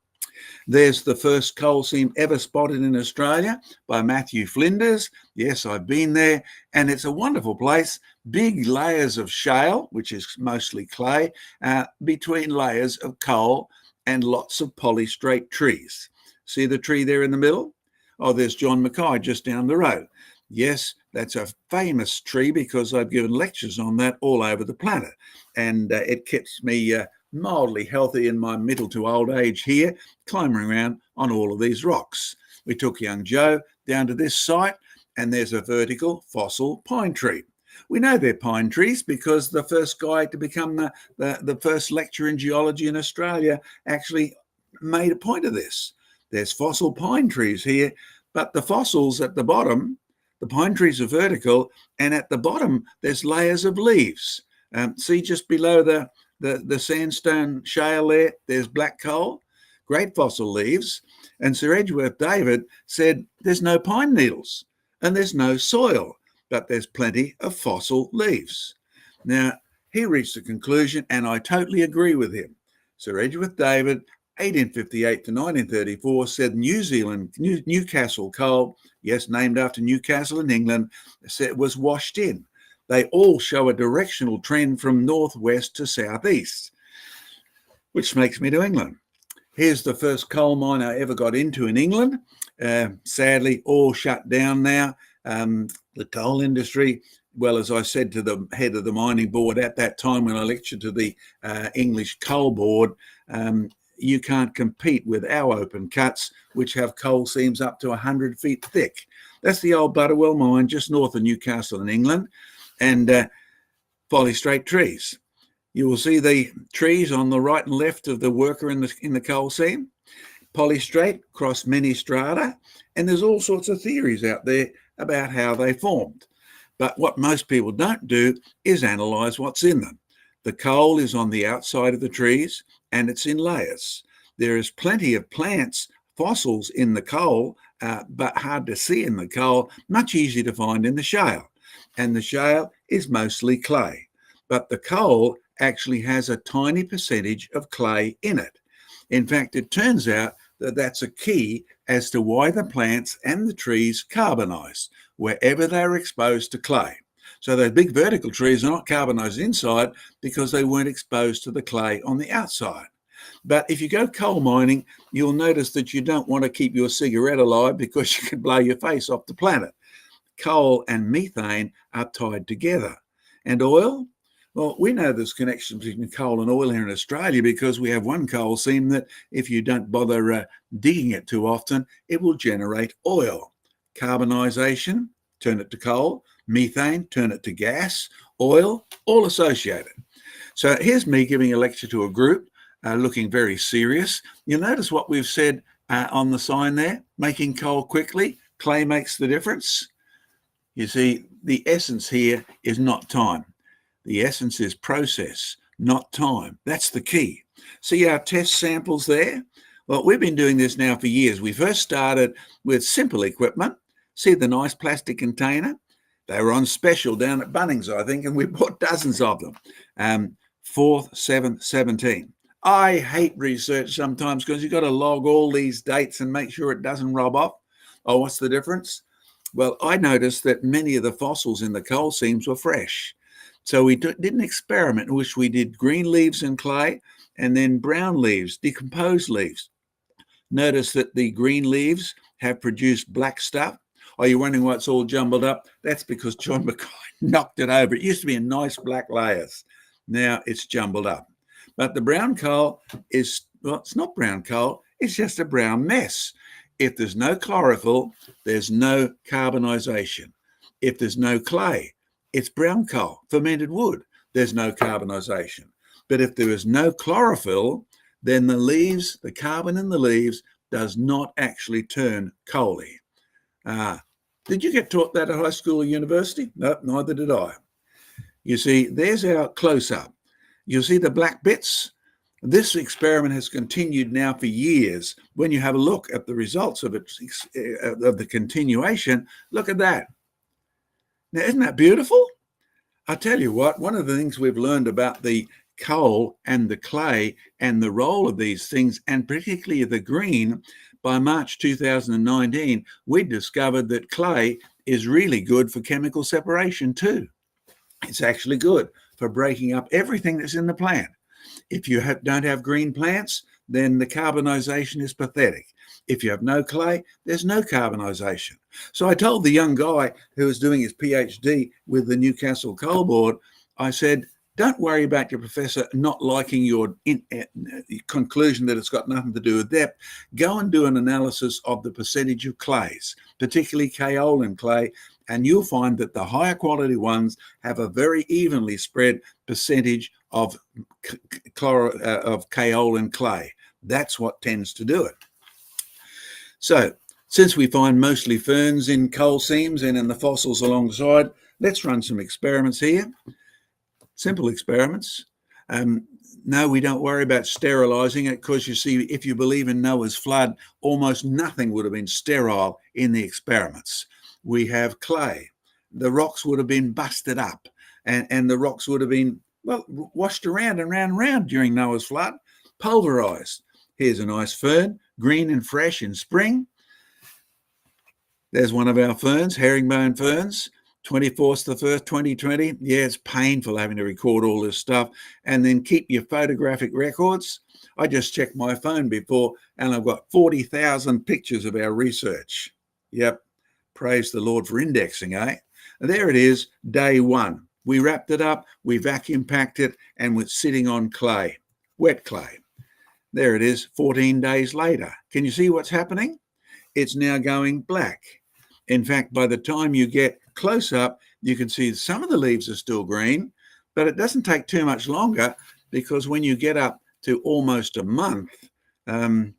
There's the first coal seam ever spotted in Australia by Matthew Flinders. Yes, I've been there, and it's a wonderful place. Big layers of shale, which is mostly clay, between layers of coal and lots of polystrate trees. See the tree there in the middle? Oh, there's John Mackay just down the road. Yes, that's a famous tree because I've given lectures on that all over the planet, and it keeps me mildly healthy in my middle to old age here, climbing around on all of these rocks. We took young Joe down to this site, and there's a vertical fossil pine tree. We know they're pine trees because the first guy to become the first lecturer in geology in Australia actually made a point of this. There's fossil pine trees here, but the fossils at the bottom, the pine trees are vertical, and at the bottom there's layers of leaves. See just below the sandstone shale there's black coal, great fossil leaves. And Sir Edgeworth David said there's no pine needles and there's no soil, but there's plenty of fossil leaves. Now, he reached a conclusion, and I totally agree with him. Sir Edgeworth David, 1858 to 1934, said Newcastle coal, yes, named after Newcastle in England, was washed in. They all show a directional trend from northwest to southeast, which makes me to England. Here's the first coal mine I ever got into in England. Sadly, all shut down now. The coal industry, well, as I said to the head of the mining board at that time when I lectured to the English Coal Board, you can't compete with our open cuts, which have coal seams up to 100 feet thick. That's the old Butterwell mine just north of Newcastle in England. And polystrate trees. You will see the trees on the right and left of the worker in the coal seam. Polystrate across many strata, and there's all sorts of theories out there about how they formed. But what most people don't do is analyse what's in them. The coal is on the outside of the trees and it's in layers. There is plenty of plants, fossils in the coal, but hard to see in the coal, much easier to find in the shale. And the shale is mostly clay. But the coal actually has a tiny percentage of clay in it. In fact, it turns out that that's a key as to why the plants and the trees carbonise wherever they're exposed to clay. So those big vertical trees are not carbonised inside because they weren't exposed to the clay on the outside. But if you go coal mining, you'll notice that you don't want to keep your cigarette alive because you could blow your face off the planet. Coal and methane are tied together. And oil? Well, we know there's connections between coal and oil here in Australia because we have one coal seam that if you don't bother digging it too often, it will generate oil. Carbonisation, turn it to coal. Methane, turn it to gas. Oil, all associated. So here's me giving a lecture to a group looking very serious. You'll notice what we've said on the sign there, making coal quickly. Clay makes the difference. You see, the essence here is not time. The essence is process, not time. That's the key. See our test samples there? Well, we've been doing this now for years. We first started with simple equipment. See the nice plastic container? They were on special down at Bunnings, I think, and we bought dozens of them. 4th, 7th, 17. I hate research sometimes because you've got to log all these dates and make sure it doesn't rub off. Oh, what's the difference? Well, I noticed that many of the fossils in the coal seams were fresh. So we did an experiment in which we did green leaves in clay and then brown leaves, decomposed leaves. Notice that the green leaves have produced black stuff. Are you wondering why it's all jumbled up? That's because John Mackay knocked it over. It used to be in nice black layers. Now it's jumbled up. But the brown coal is, well, it's not brown coal. It's just a brown mess. If there's no chlorophyll, there's no carbonisation. If there's no clay, it's brown coal, fermented wood. There's no carbonisation. But if there is no chlorophyll, then the leaves, the carbon in the leaves does not actually turn coaly. Did you get taught that at high school or university? No, neither did I. You see, there's our close-up. You'll see the black bits. This experiment has continued now for years. When you have a look at the results of it, of the continuation, look at that. Now, isn't that beautiful? I tell you what, one of the things we've learned about the coal and the clay and the role of these things, and particularly the green, by March 2019, we discovered that clay is really good for chemical separation too. It's actually good for breaking up everything that's in the plant. If you don't have green plants, then the carbonisation is pathetic. If you have no clay, there's no carbonisation. So I told the young guy who was doing his PhD with the Newcastle Coal Board, I said, don't worry about your professor not liking your conclusion that it's got nothing to do with depth. Go and do an analysis of the percentage of clays, particularly kaolin clay, and you'll find that the higher quality ones have a very evenly spread percentage of kaolin clay. That's what tends to do it. So, since we find mostly ferns in coal seams and in the fossils alongside, let's run some experiments here. Simple experiments. No, we don't worry about sterilising it because you see, if you believe in Noah's flood, almost nothing would have been sterile in the experiments. We have clay. The rocks would have been busted up and the rocks would have been, well, washed around and round and round during Noah's flood, pulverised. Here's a nice fern, green and fresh in spring. There's one of our ferns, herringbone ferns, 24th to 1st, 2020. Yeah, it's painful having to record all this stuff and then keep your photographic records. I just checked my phone before and I've got 40,000 pictures of our research. Yep, praise the Lord for indexing, eh? And there it is, day one. We wrapped it up, we vacuum packed it, and we're sitting on clay, wet clay. There it is, 14 days later. Can you see what's happening? It's now going black. In fact, by the time you get close up, you can see some of the leaves are still green, But it doesn't take too much longer, because when you get up to almost a month, I'm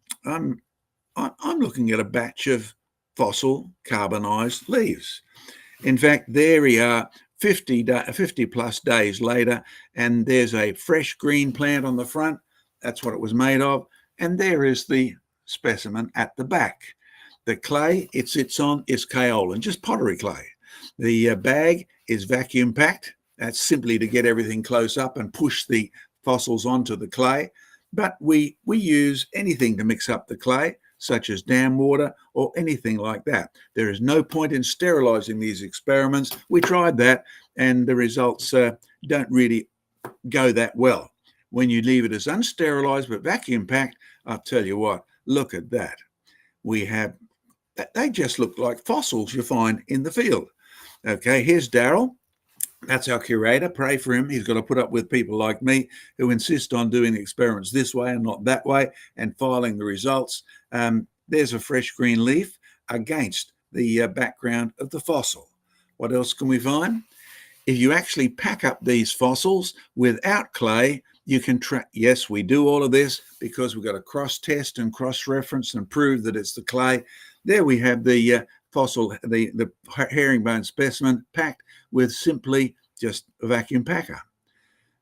looking at a batch of fossil carbonized leaves. In fact, there we are 50 plus days later, and there's a fresh green plant on the front. That's what it was made of. And there is the specimen at the back. The clay it sits on is kaolin, just pottery clay. The bag is vacuum packed. That's simply to get everything close up and push the fossils onto the clay. But we use anything to mix up the clay, such as dam water or anything like that. There is no point in sterilizing these experiments. We tried that, and the results don't really go that well. When you leave it as unsterilized but vacuum packed, I'll tell you what, look at that. They just look like fossils you find in the field. Okay, here's Daryl. That's our curator. Pray for him. He's got to put up with people like me who insist on doing the experiments this way and not that way and filing the results. There's a fresh green leaf against the background of the fossil. What else can we find? If you actually pack up these fossils without clay, you can track. Yes, we do all of this because we've got to cross-test and cross-reference and prove that it's the clay. There we have the fossil, the herringbone specimen packed with simply just a vacuum packer.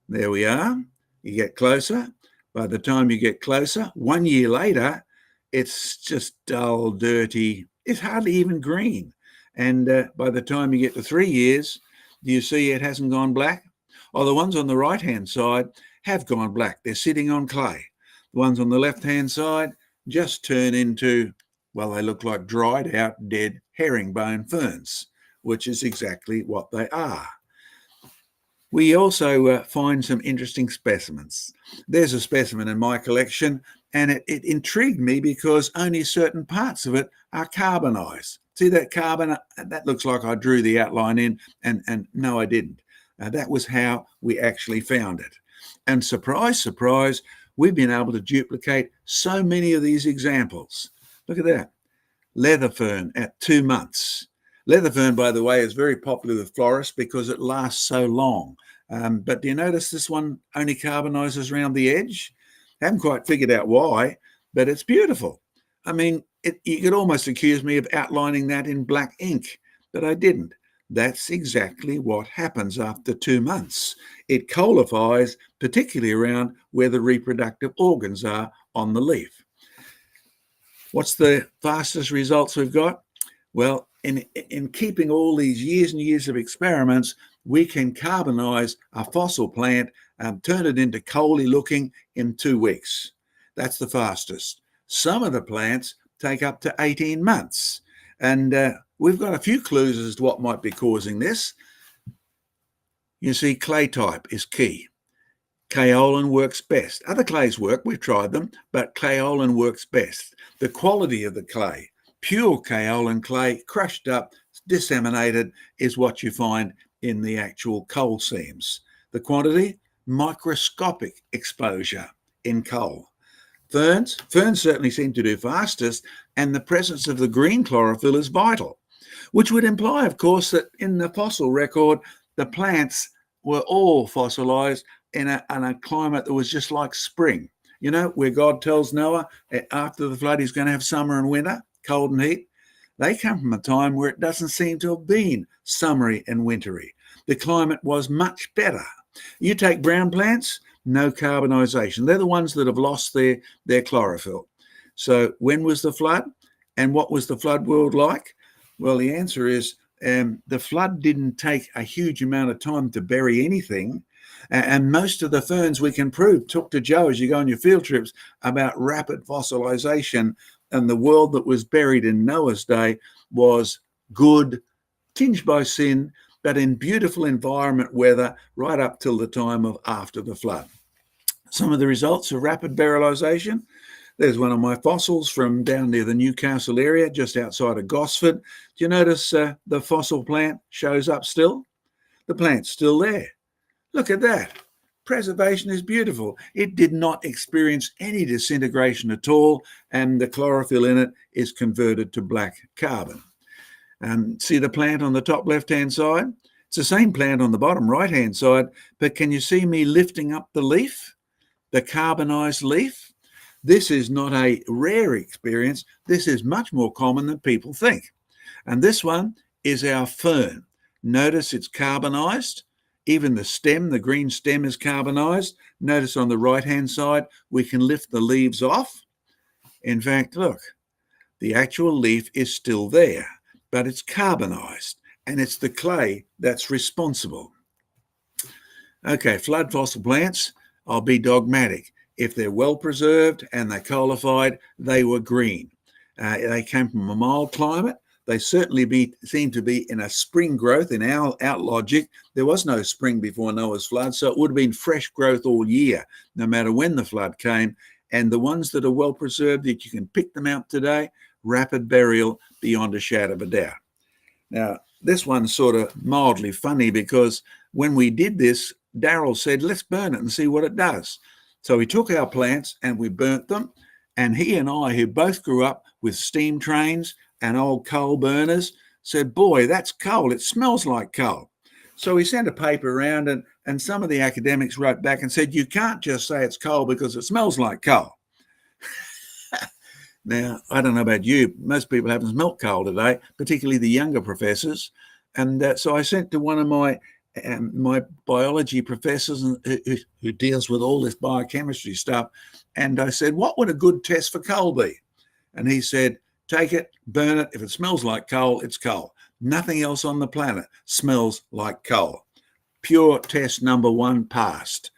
There we are. You get closer. By the time you get closer, 1 year later, it's just dull, dirty. It's hardly even green. And by the time you get to 3 years, do you see it hasn't gone black? Oh, the ones on the right-hand side have gone black. They're sitting on clay. The ones on the left-hand side just turn into, well, they look like dried out, dead herringbone ferns, which is exactly what they are. We also find some interesting specimens. There's a specimen in my collection, and it intrigued me because only certain parts of it are carbonized. See that carbon? That looks like I drew the outline in, and no, I didn't. That was how we actually found it. And surprise, surprise, we've been able to duplicate so many of these examples. Look at that. Leather fern at 2 months. Leather fern, by the way, is very popular with florists because it lasts so long. But do you notice this one only carbonizes around the edge? Haven't quite figured out why, but it's beautiful. I mean, you could almost accuse me of outlining that in black ink, but I didn't. That's exactly what happens after 2 months. It coalifies, particularly around where the reproductive organs are on the leaf. What's the fastest results we've got? Well, in keeping all these years and years of experiments, we can carbonize a fossil plant, turn it into coaly looking in 2 weeks. That's the fastest. Some of the plants take up to 18 months. And we've got a few clues as to what might be causing this. You see, clay type is key. Kaolin works best. Other clays work, we've tried them, but kaolin works best. The quality of the clay, pure kaolin clay, crushed up, disseminated, is what you find in the actual coal seams. The quantity, microscopic exposure in coal. Ferns certainly seem to do fastest, and the presence of the green chlorophyll is vital, which would imply, of course, that in the fossil record, the plants were all fossilized in a climate that was just like spring. You know, where God tells Noah after the flood he's going to have summer and winter, cold and heat. They come from a time where it doesn't seem to have been summery and wintry. The climate was much better. You take brown plants, no carbonization. They're the ones that have lost their chlorophyll. So when was the flood? And what was the flood world like? Well, the answer is the flood didn't take a huge amount of time to bury anything. And most of the ferns we can prove, talk to Joe as you go on your field trips about rapid fossilization. And the world that was buried in Noah's day was good, tinged by sin, but in beautiful environment weather right up till the time of after the flood. Some of the results of rapid burialization. There's one of my fossils from down near the Newcastle area, just outside of Gosford. Do you notice the fossil plant shows up still? The plant's still there. Look at that. Preservation is beautiful. It did not experience any disintegration at all, and the chlorophyll in it is converted to black carbon. See the plant on the top left-hand side? It's the same plant on the bottom right-hand side, but can you see me lifting up the leaf, the carbonized leaf? This is not a rare experience. This is much more common than people think. And this one is our fern. Notice it's carbonized. Even the stem, the green stem, is carbonized. Notice on the right-hand side, we can lift the leaves off. In fact, look, the actual leaf is still there, but it's carbonized, and it's the clay that's responsible. Okay, flood fossil plants, I'll be dogmatic. If they're well preserved and they're coalified, they were green. They came from a mild climate. They certainly seem to be in a spring growth. In our logic, there was no spring before Noah's flood, so it would have been fresh growth all year, no matter when the flood came. And the ones that are well preserved, that you can pick them out today, rapid burial beyond a shadow of a doubt. Now, this one's sort of mildly funny because when we did this, Daryl said, let's burn it and see what it does. So we took our plants and we burnt them. And he and I, who both grew up with steam trains and old coal burners, said, boy, that's coal. It smells like coal. So we sent a paper around, and some of the academics wrote back and said, you can't just say it's coal because it smells like coal. Now, I don't know about you. Most people haven't smelt coal today, particularly the younger professors. And so I sent to one of my biology professors who deals with all this biochemistry stuff. And I said, what would a good test for coal be? And he said, take it, burn it. If it smells like coal, it's coal. Nothing else on the planet smells like coal. Pure test number one passed.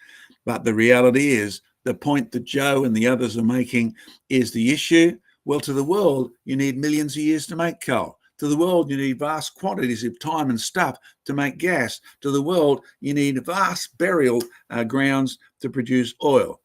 But the reality is, the point that Joe and the others are making is the issue. Well, to the world, you need millions of years to make coal. To the world, you need vast quantities of time and stuff to make gas. To the world, you need vast burial grounds to produce oil.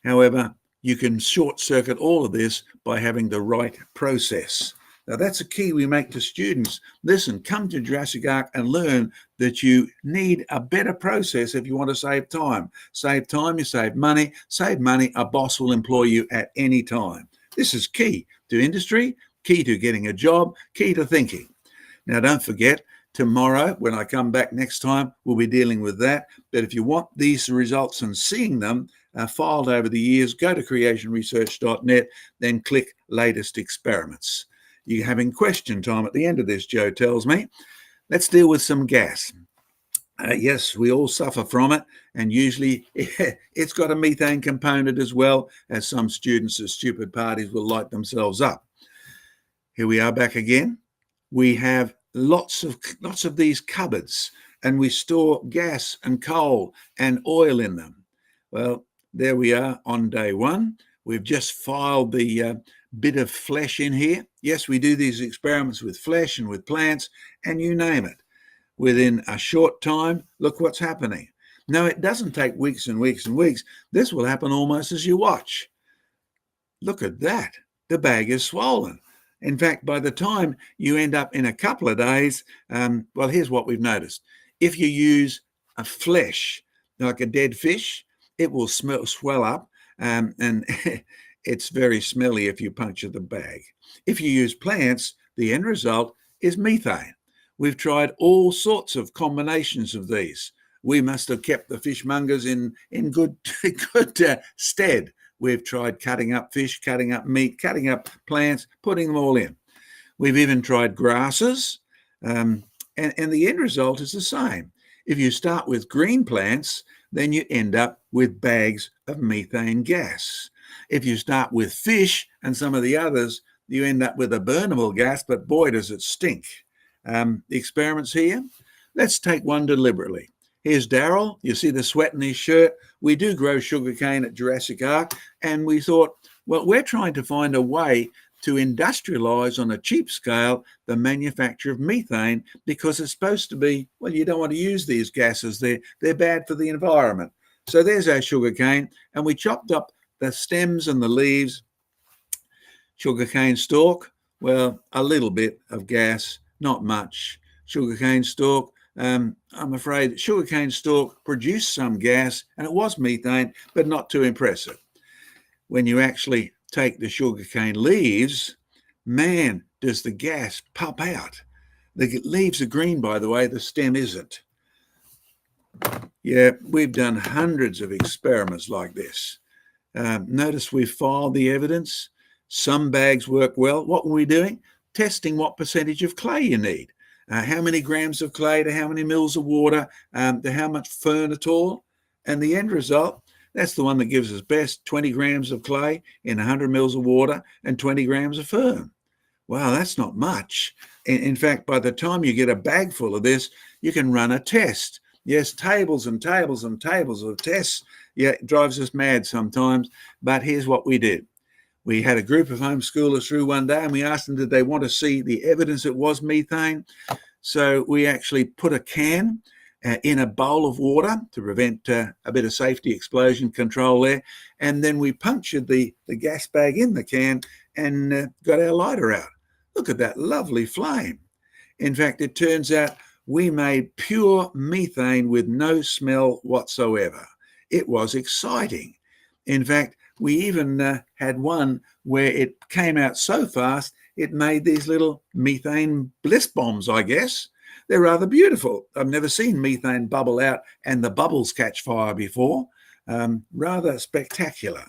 However, you can short circuit all of this by having the right process. Now, that's a key we make to students. Listen, come to Jurassic Ark and learn that you need a better process if you want to save time. Save time, you save money. Save money, a boss will employ you at any time. This is key to industry, key to getting a job, key to thinking. Now, don't forget, tomorrow, when I come back next time, we'll be dealing with that. But if you want these results and seeing them filed over the years, go to creationresearch.net, then click Latest Experiments. You're having question time at the end of this, Joe tells me. Let's deal with some gas. Yes, we all suffer from it, and usually it's got a methane component as well, as some students at stupid parties will light themselves up. Here we are back again. We have lots of these cupboards, and we store gas and coal and oil in them. Well, there we are on day one. We've just filed the bit of flesh in here. Yes, we do these experiments with flesh and with plants, and you name it. Within a short time, look what's happening. No, it doesn't take weeks and weeks and weeks. This will happen almost as you watch. Look at that. The bag is swollen. In fact, by the time you end up in a couple of days, well, here's what we've noticed. If you use a flesh, like a dead fish, it will swell up, and it's very smelly if you puncture the bag. If you use plants, the end result is methane. We've tried all sorts of combinations of these. We must have kept the fishmongers in good stead. We've tried cutting up fish, cutting up meat, cutting up plants, putting them all in. We've even tried grasses, and the end result is the same. If you start with green plants, then you end up with bags of methane gas. If you start with fish and some of the others, you end up with a burnable gas, but boy, does it stink. The experiments here, let's take one deliberately. Here's Daryl. You see the sweat in his shirt. We do grow sugarcane at Jurassic Ark, and we thought, well, we're trying to find a way to industrialize on a cheap scale the manufacture of methane, because it's supposed to be, well, you don't want to use these gases. They're bad for the environment. So there's our sugarcane, and we chopped up the stems and the leaves. Sugarcane stalk, well, a little bit of gas, not much. Sugarcane stalk, I'm afraid sugarcane stalk produced some gas, and it was methane, but not too impressive. When you actually take the sugarcane leaves, man, does the gas pop out. The leaves are green, by the way, the stem isn't. Yeah, we've done hundreds of experiments like this. Notice we filed the evidence. Some bags work well. What were we doing? Testing what percentage of clay you need. How many grams of clay to how many mils of water, to how much fern at all. And the end result, that's the one that gives us best, 20 grams of clay in 100 mils of water and 20 grams of fern. Wow, that's not much. In fact, by the time you get a bag full of this, you can run a test. Yes, tables and tables and tables of tests. Yeah, it drives us mad sometimes. But here's what we did. We had a group of homeschoolers through one day and we asked them, did they want to see the evidence it was methane? So we actually put a can in a bowl of water to prevent a bit of safety explosion control there. And then we punctured the gas bag in the can and got our lighter out. Look at that lovely flame. In fact, it turns out we made pure methane with no smell whatsoever. It was exciting. In fact, we even had one where it came out so fast, it made these little methane bliss bombs, I guess. They're rather beautiful. I've never seen methane bubble out and the bubbles catch fire before. Rather spectacular.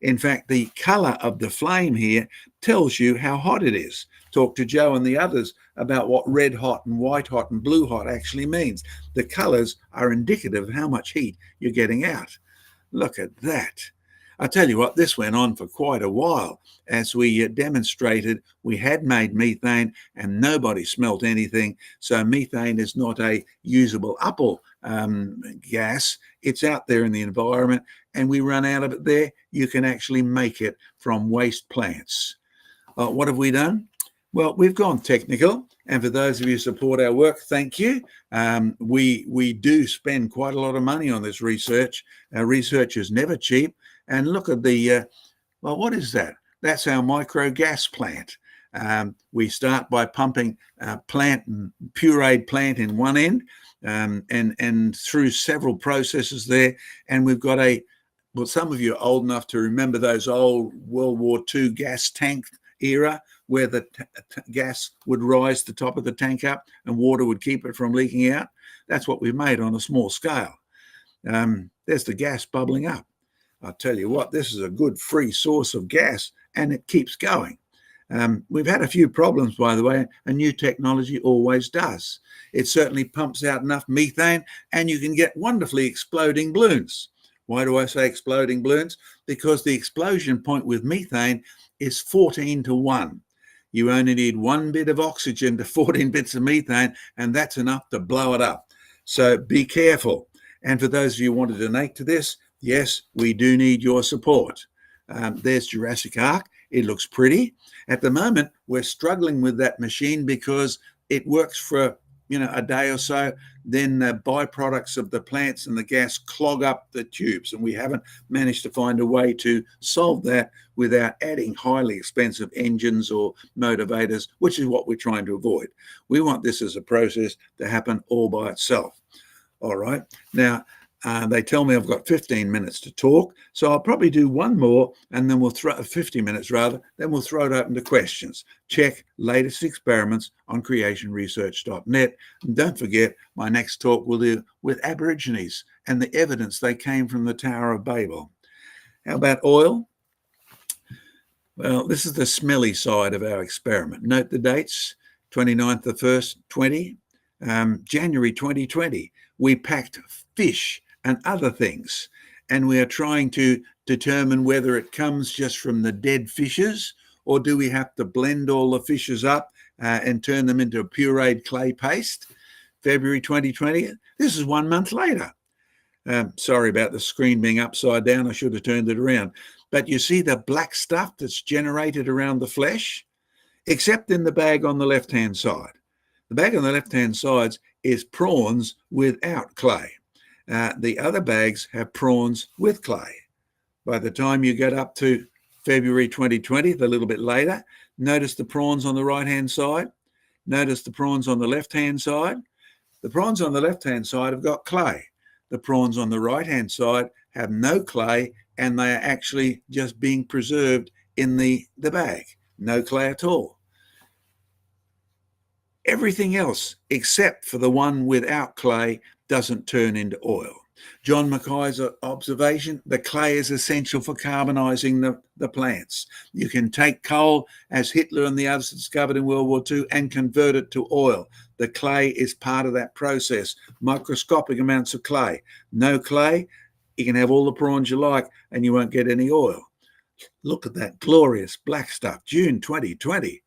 In fact, the color of the flame here tells you how hot it is. Talk to Joe and the others about what red hot and white hot and blue hot actually means. The colors are indicative of how much heat you're getting out. Look at that. I tell you what, this went on for quite a while as we demonstrated we had made methane and nobody smelt anything. So methane is not a usable upper gas. It's out there in the environment and we run out of it there. You can actually make it from waste plants. What have we done? Well, we've gone technical. And for those of you who support our work, thank you. We do spend quite a lot of money on this research. Our research is never cheap. And look at the, well, what is that? That's our micro gas plant. We start by pumping pureed plant in one end and through several processes there. And we've got well, some of you are old enough to remember those old World War II gas tank era where the gas would rise the top of the tank up and water would keep it from leaking out. That's what we've made on a small scale. There's the gas bubbling up. I'll tell you what, this is a good free source of gas and it keeps going. We've had a few problems, by the way, and new technology always does. It certainly pumps out enough methane and you can get wonderfully exploding balloons. Why do I say exploding balloons? Because the explosion point with methane is 14-1. You only need 1 bit of oxygen to 14 bits of methane, and that's enough to blow it up. So be careful. And for those of you who want to donate to this, yes, we do need your support. There's Jurassic Ark. It looks pretty. At the moment, we're struggling with that machine because it works for a day or so. Then the byproducts of the plants and the gas clog up the tubes, and we haven't managed to find a way to solve that without adding highly expensive engines or motivators, which is what we're trying to avoid. We want this as a process to happen all by itself. All right. Now, they tell me I've got 15 minutes to talk, so I'll probably do one more and then we'll 50 minutes rather, then we'll throw it open to questions. Check latest experiments on creationresearch.net. And don't forget, my next talk will do with Aborigines and the evidence they came from the Tower of Babel. How about oil? Well, this is the smelly side of our experiment. Note the dates, 29th of 1st, 20, January 2020. We packed fish and other things, and we are trying to determine whether it comes just from the dead fishes or do we have to blend all the fishes up and turn them into a pureed clay paste. February 2020, this is 1 month later. Sorry about the screen being upside down. I should have turned it around. But you see the black stuff that's generated around the flesh, except in the bag on the left-hand side. The bag on the left-hand side is prawns without clay. The other bags have prawns with clay. By the time you get up to February 2020, a little bit later, notice the prawns on the right-hand side. Notice the prawns on the left-hand side. The prawns on the left-hand side have got clay. The prawns on the right-hand side have no clay, and they are actually just being preserved in the bag. No clay at all. Everything else, except for the one without clay, doesn't turn into oil. John Mackay's observation, the clay is essential for carbonising the plants. You can take coal, as Hitler and the others discovered in World War II, and convert it to oil. The clay is part of that process. Microscopic amounts of clay. No clay, you can have all the prawns you like and you won't get any oil. Look at that glorious black stuff, June 2020.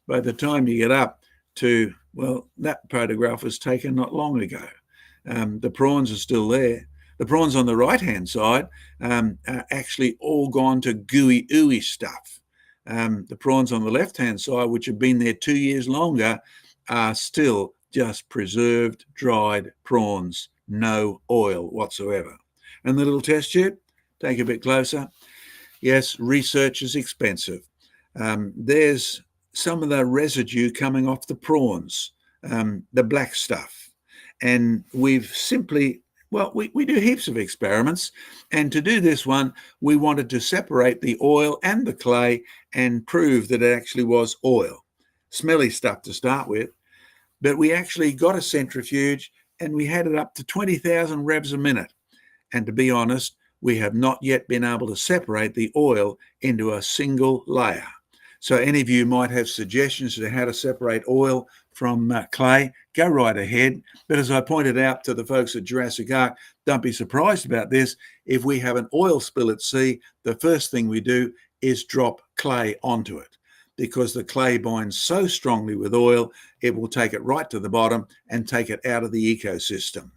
By the time you get up to, well, that photograph was taken not long ago. The prawns are still there. The prawns on the right-hand side are actually all gone to gooey, ooey stuff. The prawns on the left-hand side, which have been there 2 years longer, are still just preserved, dried prawns, no oil whatsoever. And the little test tube, take a bit closer. Yes, research is expensive. There's some of the residue coming off the prawns, the black stuff. And we've simply, well, we do heaps of experiments. And to do this one, we wanted to separate the oil and the clay and prove that it actually was oil. Smelly stuff to start with. But we actually got a centrifuge and we had it up to 20,000 revs a minute. And to be honest, we have not yet been able to separate the oil into a single layer. So any of you might have suggestions to how to separate oil from clay, go right ahead. But as I pointed out to the folks at Jurassic Ark, don't be surprised about this. If we have an oil spill at sea, the first thing we do is drop clay onto it, because the clay binds so strongly with oil, it will take it right to the bottom and take it out of the ecosystem.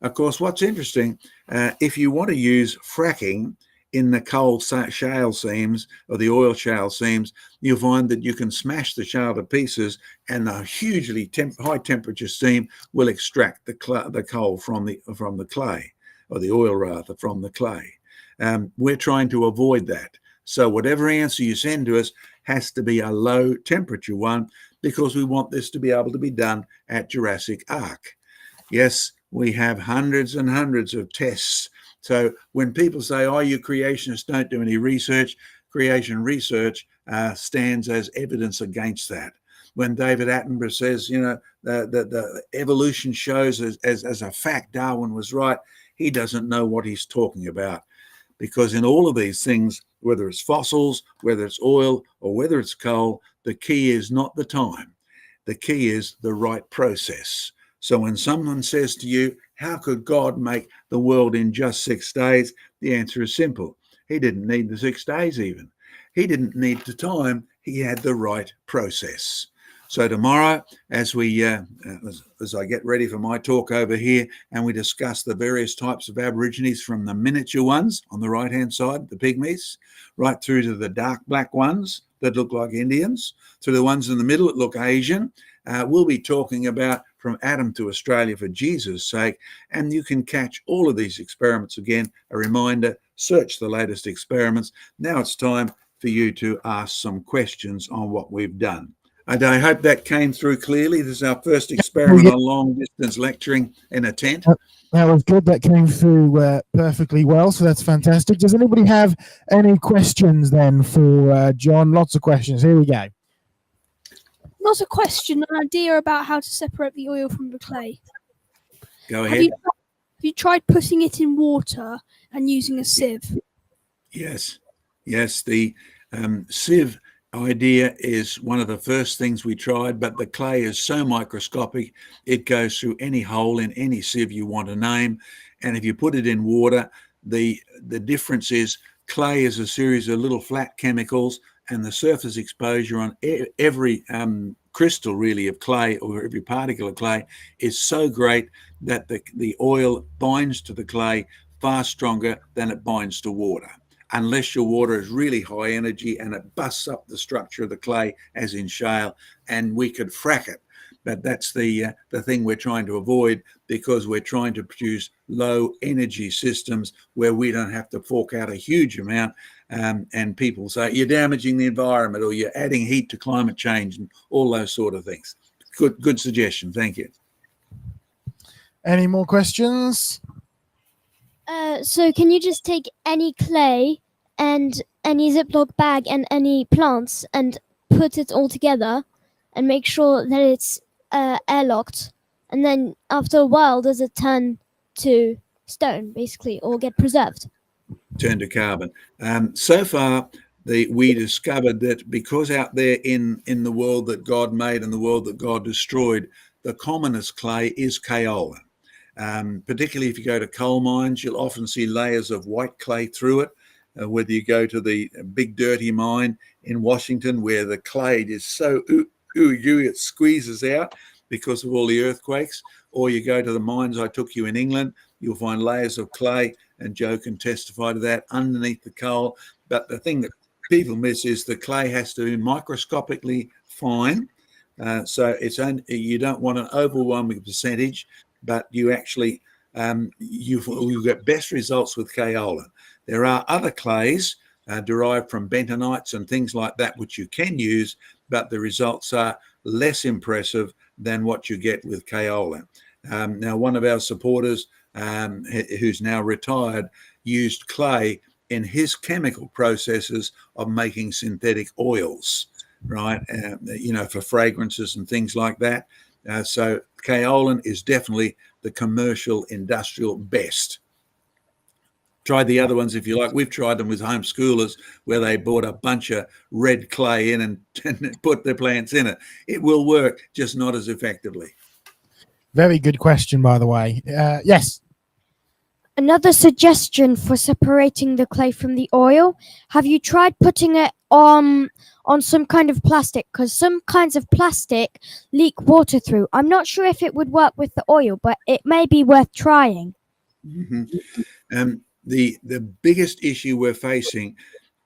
Of course, what's interesting, if you want to use fracking in the coal shale seams or the oil shale seams, you'll find that you can smash the shale to pieces and a hugely high temperature steam will extract the coal from the clay, or the oil rather, from the clay. We're trying to avoid that. So whatever answer you send to us has to be a low temperature one, because we want this to be able to be done at Jurassic Ark. Yes, we have hundreds and hundreds of tests. So when people say, oh, you creationists don't do any research, creation research stands as evidence against that. When David Attenborough says, you know, the evolution shows as a fact Darwin was right, he doesn't know what he's talking about. Because in all of these things, whether it's fossils, whether it's oil, or whether it's coal, the key is not the time. The key is the right process. So when someone says to you, how could God make the world in just 6 days? The answer is simple. He didn't need the 6 days even. He didn't need the time. He had the right process. So tomorrow, as I get ready for my talk over here, and we discuss the various types of Aborigines, from the miniature ones on the right-hand side, the pygmies, right through to the dark black ones that look like Indians, to the ones in the middle that look Asian. We'll be talking about From Adam to Australia for Jesus' sake, and you can catch all of these experiments again. A reminder, search the latest experiments. Now it's time for you to ask some questions on what we've done. And I hope that came through clearly. This is our first experiment on long distance lecturing in a tent. That was good. That came through perfectly well. So that's fantastic. Does anybody have any questions then for John? Lots of questions. Here we go. Not a question, an idea about how to separate the oil from the clay. Go ahead. Have you tried putting it in water and using a sieve? Yes. The sieve idea is one of the first things we tried, but the clay is so microscopic, it goes through any hole in any sieve you want to name. And if you put it in water, the difference is clay is a series of little flat chemicals, and the surface exposure on every crystal really of clay, or every particle of clay, is so great that the oil binds to the clay far stronger than it binds to water, unless your water is really high energy and it busts up the structure of the clay, as in shale, and we could frack it. But that's the thing we're trying to avoid, because we're trying to produce low energy systems where we don't have to fork out a huge amount. And people say you're damaging the environment, or you're adding heat to climate change, and all those sort of things. Good suggestion. Thank you. Any more questions? So can you just take any clay and any Ziploc bag and any plants and put it all together and make sure that it's airlocked, and then after a while, does it turn to stone, basically, or get preserved? Turn to carbon. So far, we discovered that because out there in the world that God made and the world that God destroyed, the commonest clay is kaolin. Particularly if you go to coal mines, you'll often see layers of white clay through it. Whether you go to the big dirty mine in Washington where the clay is so it squeezes out because of all the earthquakes, or you go to the mines I took you in England, you'll find layers of clay, and Joe can testify to that, underneath the coal. But the thing that people miss is the clay has to be microscopically fine. So you don't want an overwhelming percentage, but you actually you get best results with kaolin. There are other clays derived from bentonites and things like that which you can use, but the results are less impressive than what you get with kaolin. Now, one of our supporters, who's now retired, used clay in his chemical processes of making synthetic oils, right? For fragrances and things like that. So kaolin is definitely the commercial industrial best. Try the other ones if you like. We've tried them with homeschoolers where they bought a bunch of red clay in and put their plants in it. It will work, just not as effectively. Very good question, by the way. Yes. Another suggestion for separating the clay from the oil. Have you tried putting it on some kind of plastic? Because some kinds of plastic leak water through. I'm not sure if it would work with the oil, but it may be worth trying. Mm-hmm. The biggest issue we're facing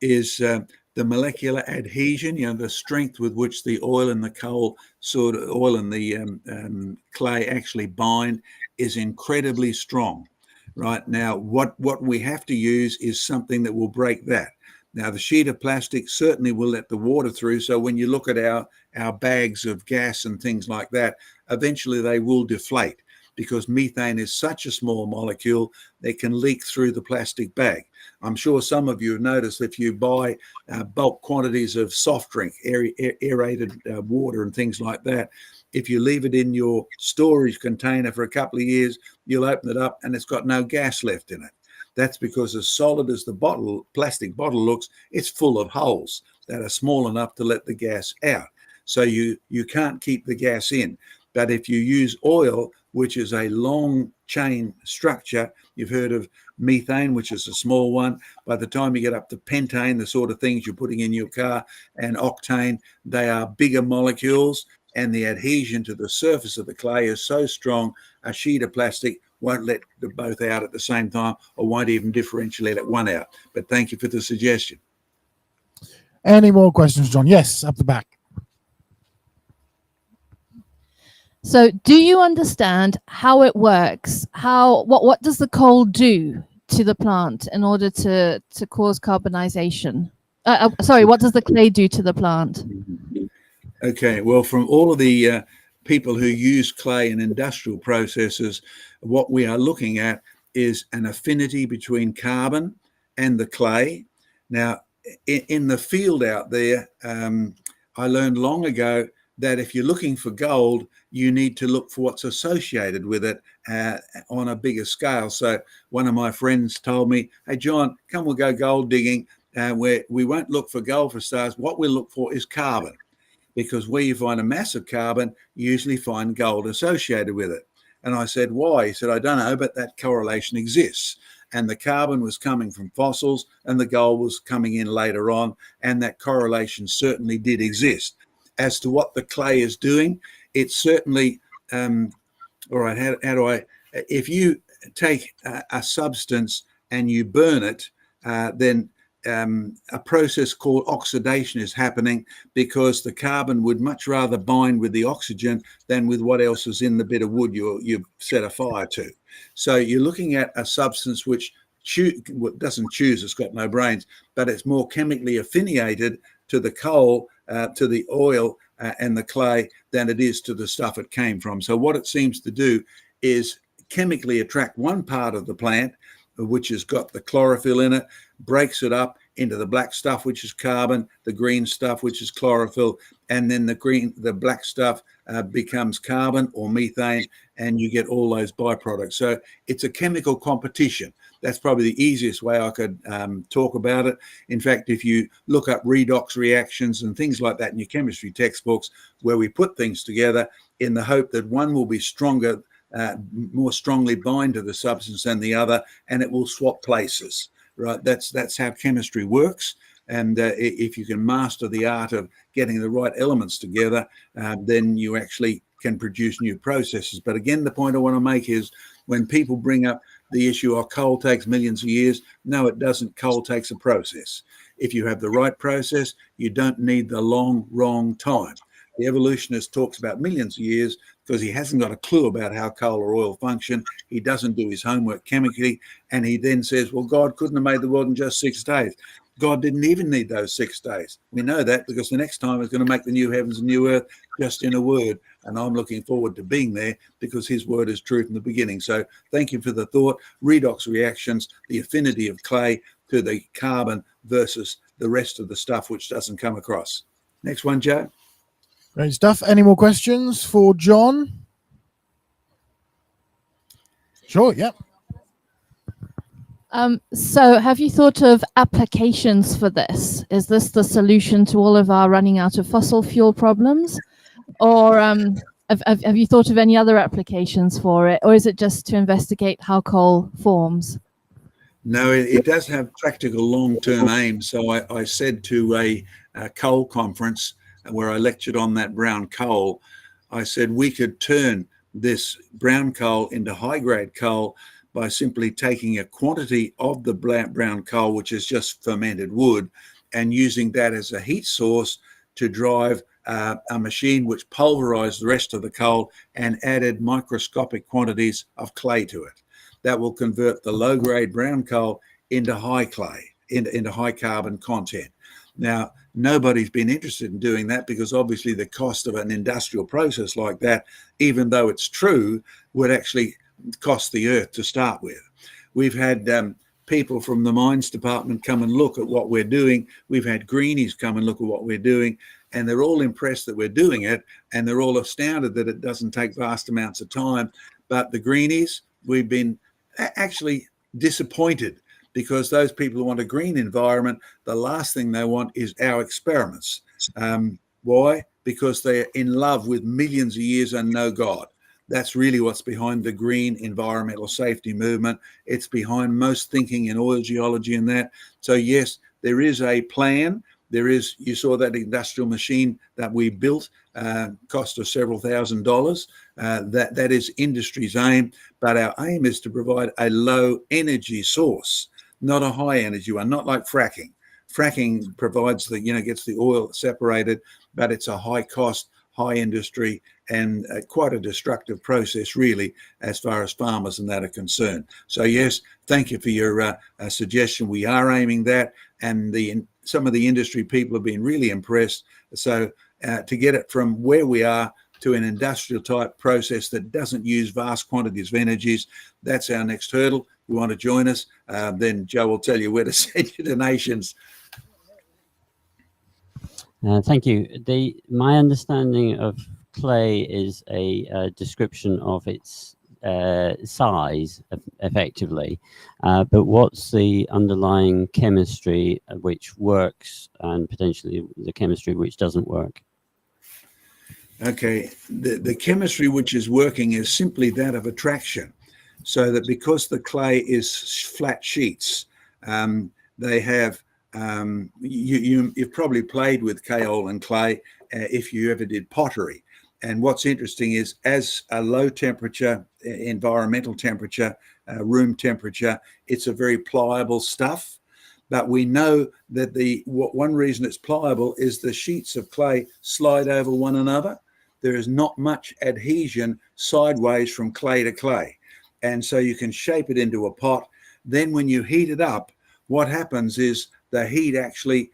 is the molecular adhesion, the strength with which the oil and the oil and the clay actually bind is incredibly strong. Right now, what we have to use is something that will break that. Now, the sheet of plastic certainly will let the water through. So when you look at our bags of gas and things like that, eventually they will deflate, because methane is such a small molecule that can leak through the plastic bag. I'm sure some of you have noticed if you buy bulk quantities of soft drink, aerated water and things like that, if you leave it in your storage container for a couple of years, you'll open it up and it's got no gas left in it. That's because as solid as the plastic bottle looks, it's full of holes that are small enough to let the gas out. So you can't keep the gas in. But if you use oil, which is a long chain structure, you've heard of methane, which is a small one. By the time you get up to pentane, the sort of things you're putting in your car, and octane, they are bigger molecules, and the adhesion to the surface of the clay is so strong, a sheet of plastic won't let the both out at the same time, or won't even differentially let one out. But thank you for the suggestion. Any more questions, John? Yes, up the back. So do you understand how it works? What does the coal do to the plant in order to cause carbonization? What does the clay do to the plant? Okay, well, from all of the people who use clay in industrial processes, what we are looking at is an affinity between carbon and the clay. Now, in the field out there, I learned long ago that if you're looking for gold, you need to look for what's associated with it on a bigger scale. So one of my friends told me, hey, John, come we'll go gold digging, where we won't look for gold for stars. What we'll look for is carbon, because where you find a mass of carbon, you usually find gold associated with it. And I said, why? He said, I don't know, but that correlation exists. And the carbon was coming from fossils and the gold was coming in later on. And that correlation certainly did exist. As to what the clay is doing, it's certainly, all right, how do I, if you take a substance and you burn it, then a process called oxidation is happening, because the carbon would much rather bind with the oxygen than with what else is in the bit of wood you've set a fire to. So you're looking at a substance which doesn't choose, it's got no brains, but it's more chemically affiniated to the coal, to the oil and the clay than it is to the stuff it came from. So what it seems to do is chemically attract one part of the plant, which has got the chlorophyll in it, breaks it up into the black stuff, which is carbon, the green stuff, which is chlorophyll, and then the black stuff becomes carbon or methane, and you get all those byproducts. So it's a chemical competition. That's probably the easiest way I could talk about it. In fact, if you look up redox reactions and things like that in your chemistry textbooks, where we put things together in the hope that one will be stronger, more strongly bind to the substance than the other, and it will swap places, right? That's how chemistry works. And if you can master the art of getting the right elements together, then you actually can produce new processes. But again, the point I want to make is when people bring up the issue of coal takes millions of years, no, it doesn't. Coal takes a process. If you have the right process, you don't need the wrong time. The evolutionist talks about millions of years because he hasn't got a clue about how coal or oil function. He doesn't do his homework chemically. And he then says, well, God couldn't have made the world in just 6 days. God didn't even need those 6 days. We know that because the next time he's going to make the new heavens and new earth just in a word. And I'm looking forward to being there because his word is true from the beginning. So thank you for the thought. Redox reactions, the affinity of clay to the carbon versus the rest of the stuff which doesn't come across. Next one, Joe. Great stuff. Any more questions for John? Sure, yep. So have you thought of applications for this? Is this the solution to all of our running out of fossil fuel problems? Or have you thought of any other applications for it? Or is it just to investigate how coal forms? No, it does have practical long-term aims. So I said to a coal conference where I lectured on that brown coal, I said we could turn this brown coal into high-grade coal by simply taking a quantity of the brown coal, which is just fermented wood, and using that as a heat source to drive a machine which pulverized the rest of the coal and added microscopic quantities of clay to it. That will convert the low-grade brown coal into high clay, into high carbon content. Now, nobody's been interested in doing that because obviously the cost of an industrial process like that, even though it's true, would actually cost the earth to start with. We've had people from the mines department come and look at what we're doing. We've had greenies come and look at what we're doing, and they're all impressed that we're doing it, and they're all astounded that it doesn't take vast amounts of time. But the greenies, we've been actually disappointed because those people who want a green environment, the last thing they want is our experiments. Why? Because they're in love with millions of years and no God. That's really what's behind the green environmental safety movement. It's behind most thinking in oil geology and that. So yes, there is a plan. There is, you saw that industrial machine that we built, cost us several $1,000s. That is industry's aim, but our aim is to provide a low energy source, not a high energy one, not like fracking. Fracking provides the, gets the oil separated, but it's a high cost, high industry, and quite a destructive process, really, as far as farmers and that are concerned. So yes, thank you for your suggestion. We are aiming that, and some of the industry people have been really impressed. So to get it from where we are to an industrial type process that doesn't use vast quantities of energies, that's our next hurdle. If you want to join us, then Joe will tell you where to send your donations. Thank you. My understanding of clay is a description of its size, effectively, but what's the underlying chemistry which works and potentially the chemistry which doesn't work? Okay, the chemistry which is working is simply that of attraction. So that because the clay is flat sheets, they have, you've probably played with kaolin and clay if you ever did pottery. And what's interesting is as a low temperature, environmental temperature, room temperature, it's a very pliable stuff. But we know that one reason it's pliable is the sheets of clay slide over one another. There is not much adhesion sideways from clay to clay. And so you can shape it into a pot. Then when you heat it up, what happens is the heat actually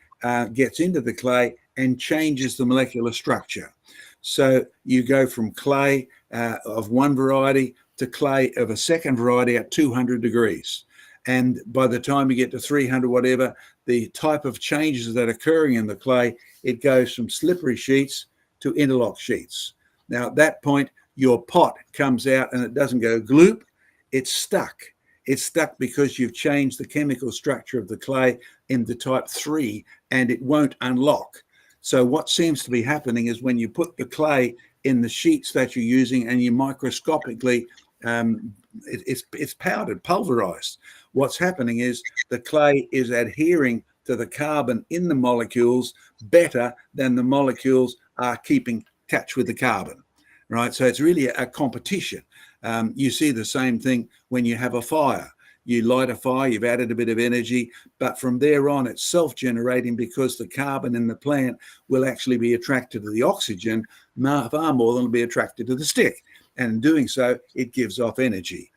gets into the clay and changes the molecular structure. So you go from clay of one variety to clay of a second variety at 200 degrees. And by the time you get to 300, whatever, the type of changes that are occurring in the clay, it goes from slippery sheets to interlock sheets. Now, at that point, your pot comes out and it doesn't go gloop, it's stuck. It's stuck because you've changed the chemical structure of the clay into type 3 and it won't unlock. So what seems to be happening is when you put the clay in the sheets that you're using and you microscopically, it's powdered, pulverized. What's happening is the clay is adhering to the carbon in the molecules better than the molecules are keeping touch with the carbon, right? So it's really a competition. You see the same thing when you have a fire. You light a fire, you've added a bit of energy, but from there on, it's self-generating because the carbon in the plant will actually be attracted to the oxygen far more than will be attracted to the stick. And in doing so, it gives off energy.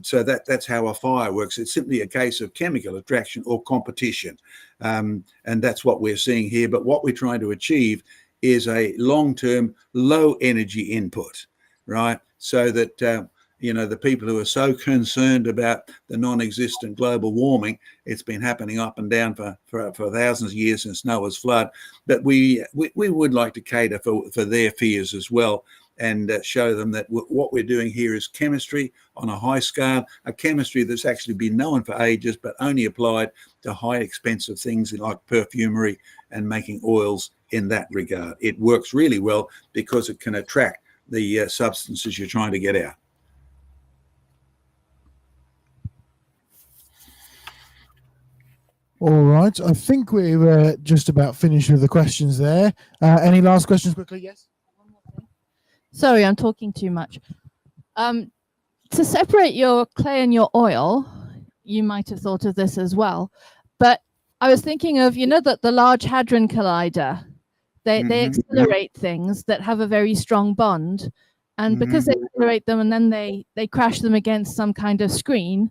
So that's how a fire works. It's simply a case of chemical attraction or competition. And that's what we're seeing here. But what we're trying to achieve is a long-term, low-energy input, right? So that, the people who are so concerned about the non-existent global warming, it's been happening up and down for thousands of years since Noah's flood. But we would like to cater for their fears as well, and show them that what we're doing here is chemistry on a high scale, a chemistry that's actually been known for ages, but only applied to high expensive things like perfumery and making oils in that regard. It works really well because it can attract the substances you're trying to get out. All right. I think we're just about finished with the questions there. Any last questions quickly? Yes? Sorry, I'm talking too much. To separate your clay and your oil, you might have thought of this as well. But I was thinking of, that the Large Hadron Collider, they accelerate things that have a very strong bond. And because they accelerate them and then they crash them against some kind of screen,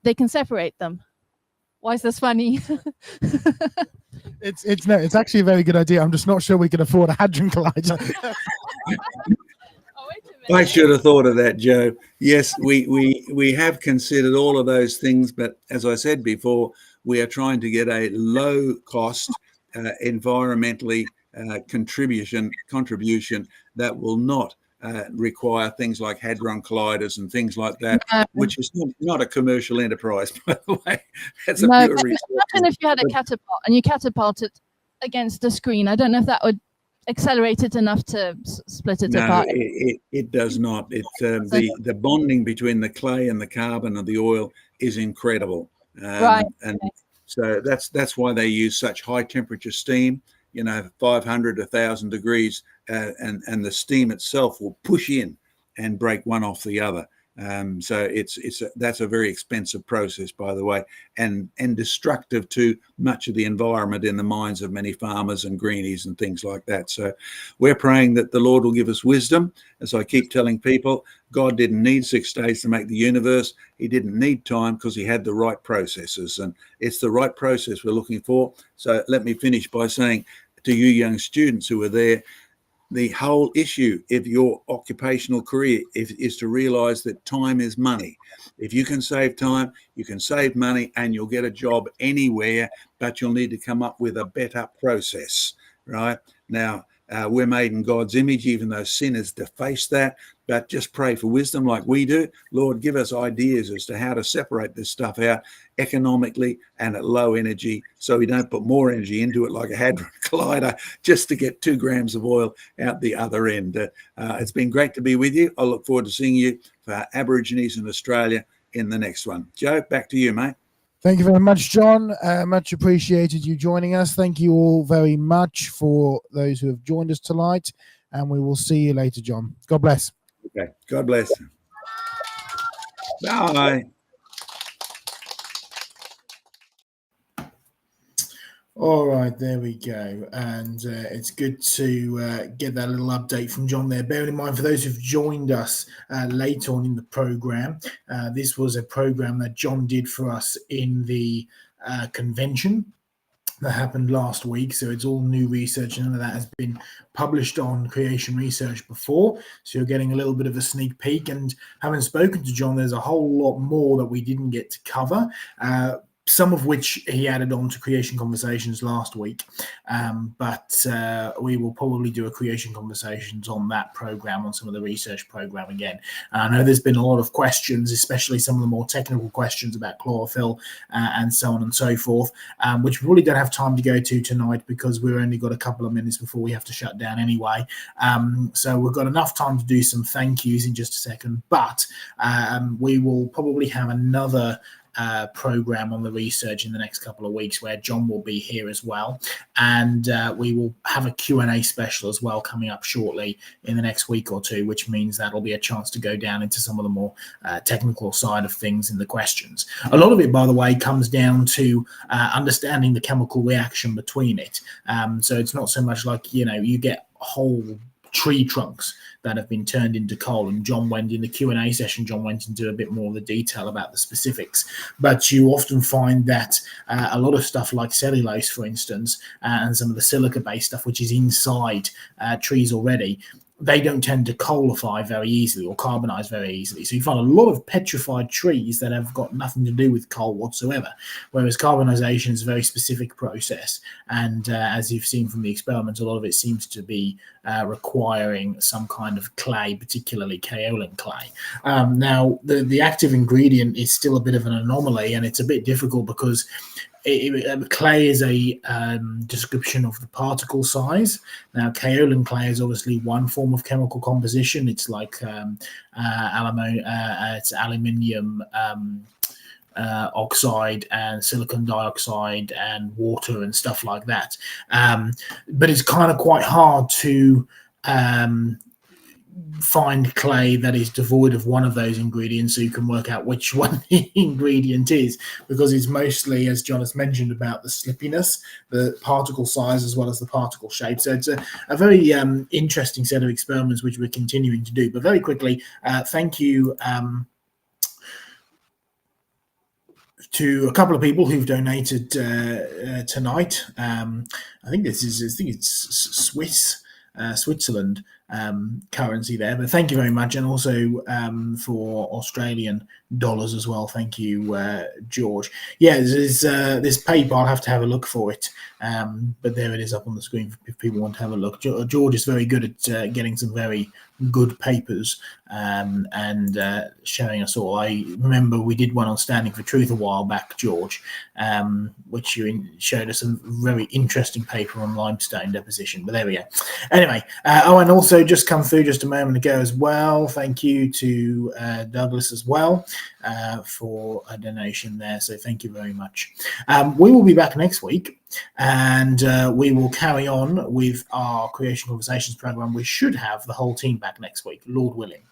they can separate them. Why is this funny? It's actually a very good idea. I'm just not sure we can afford a Hadron Collider. I should have thought of that, Joe. Yes, we have considered all of those things, but as I said before, we are trying to get a low cost, environmentally contribution that will not require things like hadron colliders and things like that, which is not a commercial enterprise, by the way. That's a pure research. Imagine if you had a catapult and you catapult it against a screen. I don't know if that would accelerate it enough to split it apart. It does not. The bonding between the clay and the carbon and the oil is incredible. Right. And so that's why they use such high temperature steam, 500, 1,000 degrees, and the steam itself will push in and break one off the other. So that's a very expensive process, by the way, and destructive to much of the environment in the minds of many farmers and greenies and things like that. So we're praying that the Lord will give us wisdom. As I keep telling people, God didn't need 6 days to make the universe. He didn't need time because he had the right processes, and it's the right process we're looking for. So let me finish by saying to you young students who are there, the whole issue of your occupational career is to realize that time is money. If you can save time, you can save money, and you'll get a job anywhere, but you'll need to come up with a better process, right? Now, we're made in God's image, even though sin has defaced that, but just pray for wisdom like we do. Lord, give us ideas as to how to separate this stuff out economically and at low energy, so we don't put more energy into it like a Hadron Collider just to get 2 grams of oil out the other end. It's been great to be with you. I look forward to seeing you for Aborigines in Australia in the next one. Joe, back to you, mate. Thank you very much, John. Much appreciated you joining us. Thank you all very much for those who have joined us tonight, and we will see you later, John. God bless. Okay. God bless. Bye. All right, there we go. And it's good to get that little update from John there. Bearing in mind, for those who've joined us later on in the program, this was a program that John did for us in the convention. that happened last week. So it's all new research. None of that has been published on Creation Research before. So you're getting a little bit of a sneak peek. And having spoken to John, there's a whole lot more that we didn't get to cover. Some of which he added on to Creation Conversations last week. But we will probably do a Creation Conversations on that program, on some of the research program again. I know there's been a lot of questions, especially some of the more technical questions about chlorophyll and so on and so forth, which we really don't have time to go to tonight because we've only got a couple of minutes before we have to shut down anyway. So we've got enough time to do some thank yous in just a second, but we will probably have another program on the research in the next couple of weeks where John will be here as well, and we will have a Q&A special as well coming up shortly in the next week or two, which means that'll be a chance to go down into some of the more technical side of things in the questions. A lot of it, by the way, comes down to understanding the chemical reaction between it. So it's not so much like, you get whole tree trunks that have been turned into coal, and John went in the Q&A session, John went into a bit more of the detail about the specifics, but you often find that a lot of stuff like cellulose, for instance, and some of the silica based stuff which is inside trees already, they don't tend to coalify very easily or carbonize very easily. So you find a lot of petrified trees that have got nothing to do with coal whatsoever, whereas carbonization is a very specific process. And as you've seen from the experiments, a lot of it seems to be requiring some kind of clay, particularly kaolin clay. Now, the active ingredient is still a bit of an anomaly, and it's a bit difficult because clay is a description of the particle size. Now, kaolin clay is obviously one form of chemical composition. It's like it's aluminium oxide and silicon dioxide and water and stuff like that. But it's kind of quite hard to find clay that is devoid of one of those ingredients so you can work out which one the ingredient is, because it's mostly, as John has mentioned, about the slippiness, the particle size, as well as the particle shape. So it's a very interesting set of experiments which we're continuing to do. But very quickly, thank you to a couple of people who've donated tonight. I think it's Switzerland currency there, but thank you very much, and also for Australian dollars as well. Thank you, George. Yeah, there's this paper. I'll have to have a look for it, but there it is up on the screen if people want to have a look. George is very good at getting some very good papers and showing us all. I remember we did one on Standing for Truth a while back, George, which you showed us a very interesting paper on limestone deposition, but there we go. Anyway, and also just come through just a moment ago as well. Thank you to Douglas as well for a donation there. So thank you very much. We will be back next week, and we will carry on with our Creation Conversations program. We should have the whole team back next week, Lord willing.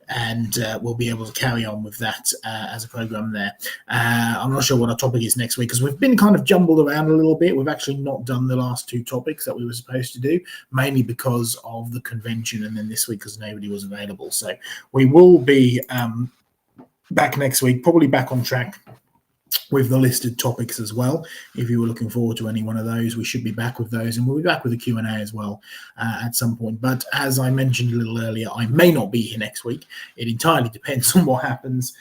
And we'll be able to carry on with that as a program there. I'm not sure what our topic is next week because we've been kind of jumbled around a little bit. We've actually not done the last two topics that we were supposed to do, mainly because of the convention, and then this week because nobody was available. So we will be back next week, probably back on track with the listed topics as well. If you were looking forward to any one of those, we should be back with those, and we'll be back with a Q&A as well at some point. But as I mentioned a little earlier, I may not be here next week. It entirely depends on what happens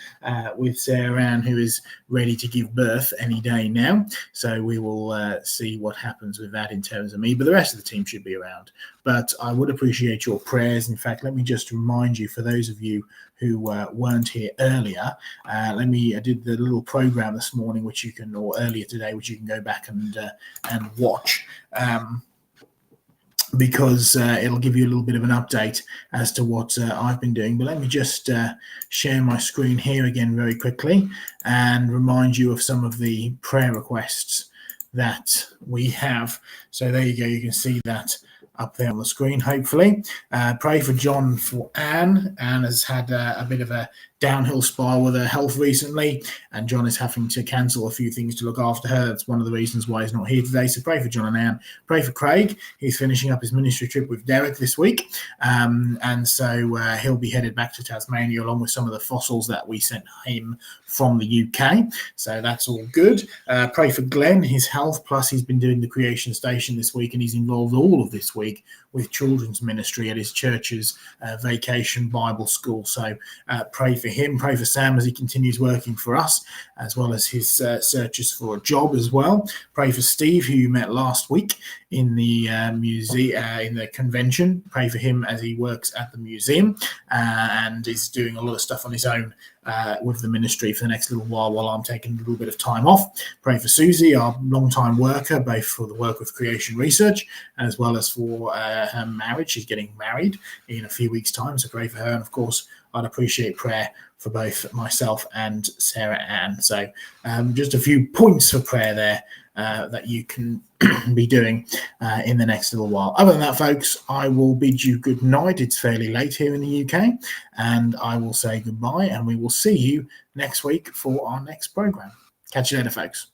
with Sarah Ann, who is ready to give birth any day now. So we will see what happens with that in terms of me, but the rest of the team should be around. But I would appreciate your prayers. In fact, let me just remind you, for those of you who weren't here earlier, I did the little program this morning, which you can, or earlier today, which you can go back and watch, because it'll give you a little bit of an update as to what I've been doing. But let me just share my screen here again very quickly and remind you of some of the prayer requests that we have. So there you go. You can see that up there on the screen, hopefully. Pray for John, for Anne. Anne has had a bit of a downhill spiral with her health recently, and John is having to cancel a few things to look after her. That's one of the reasons why he's not here today. So pray for John and Anne. Pray for Craig. He's finishing up his ministry trip with Derek this week, and so he'll be headed back to Tasmania along with some of the fossils that we sent him from the UK. So that's all good. Pray for Glenn, his health, plus he's been doing the Creation Station this week, and he's involved all of this week with children's ministry at his church's vacation Bible school. So pray for him. Pray for Sam as he continues working for us, as well as his searches for a job as well. Pray for Steve, who you met last week in the museum, in the convention. Pray for him as he works at the museum and is doing a lot of stuff on his own with the ministry for the next little while I'm taking a little bit of time off. Pray for Susie, our long-time worker, both for the work with Creation Research as well as for her marriage. She's getting married in a few weeks' time, so pray for her. And of course, I'd appreciate prayer for both myself and Sarah Ann. So just a few points for prayer there that you can be doing in the next little while. Other than that, folks, I will bid you good night. It's fairly late here in the UK, and I will say goodbye, and we will see you next week for our next program. Catch you later, folks.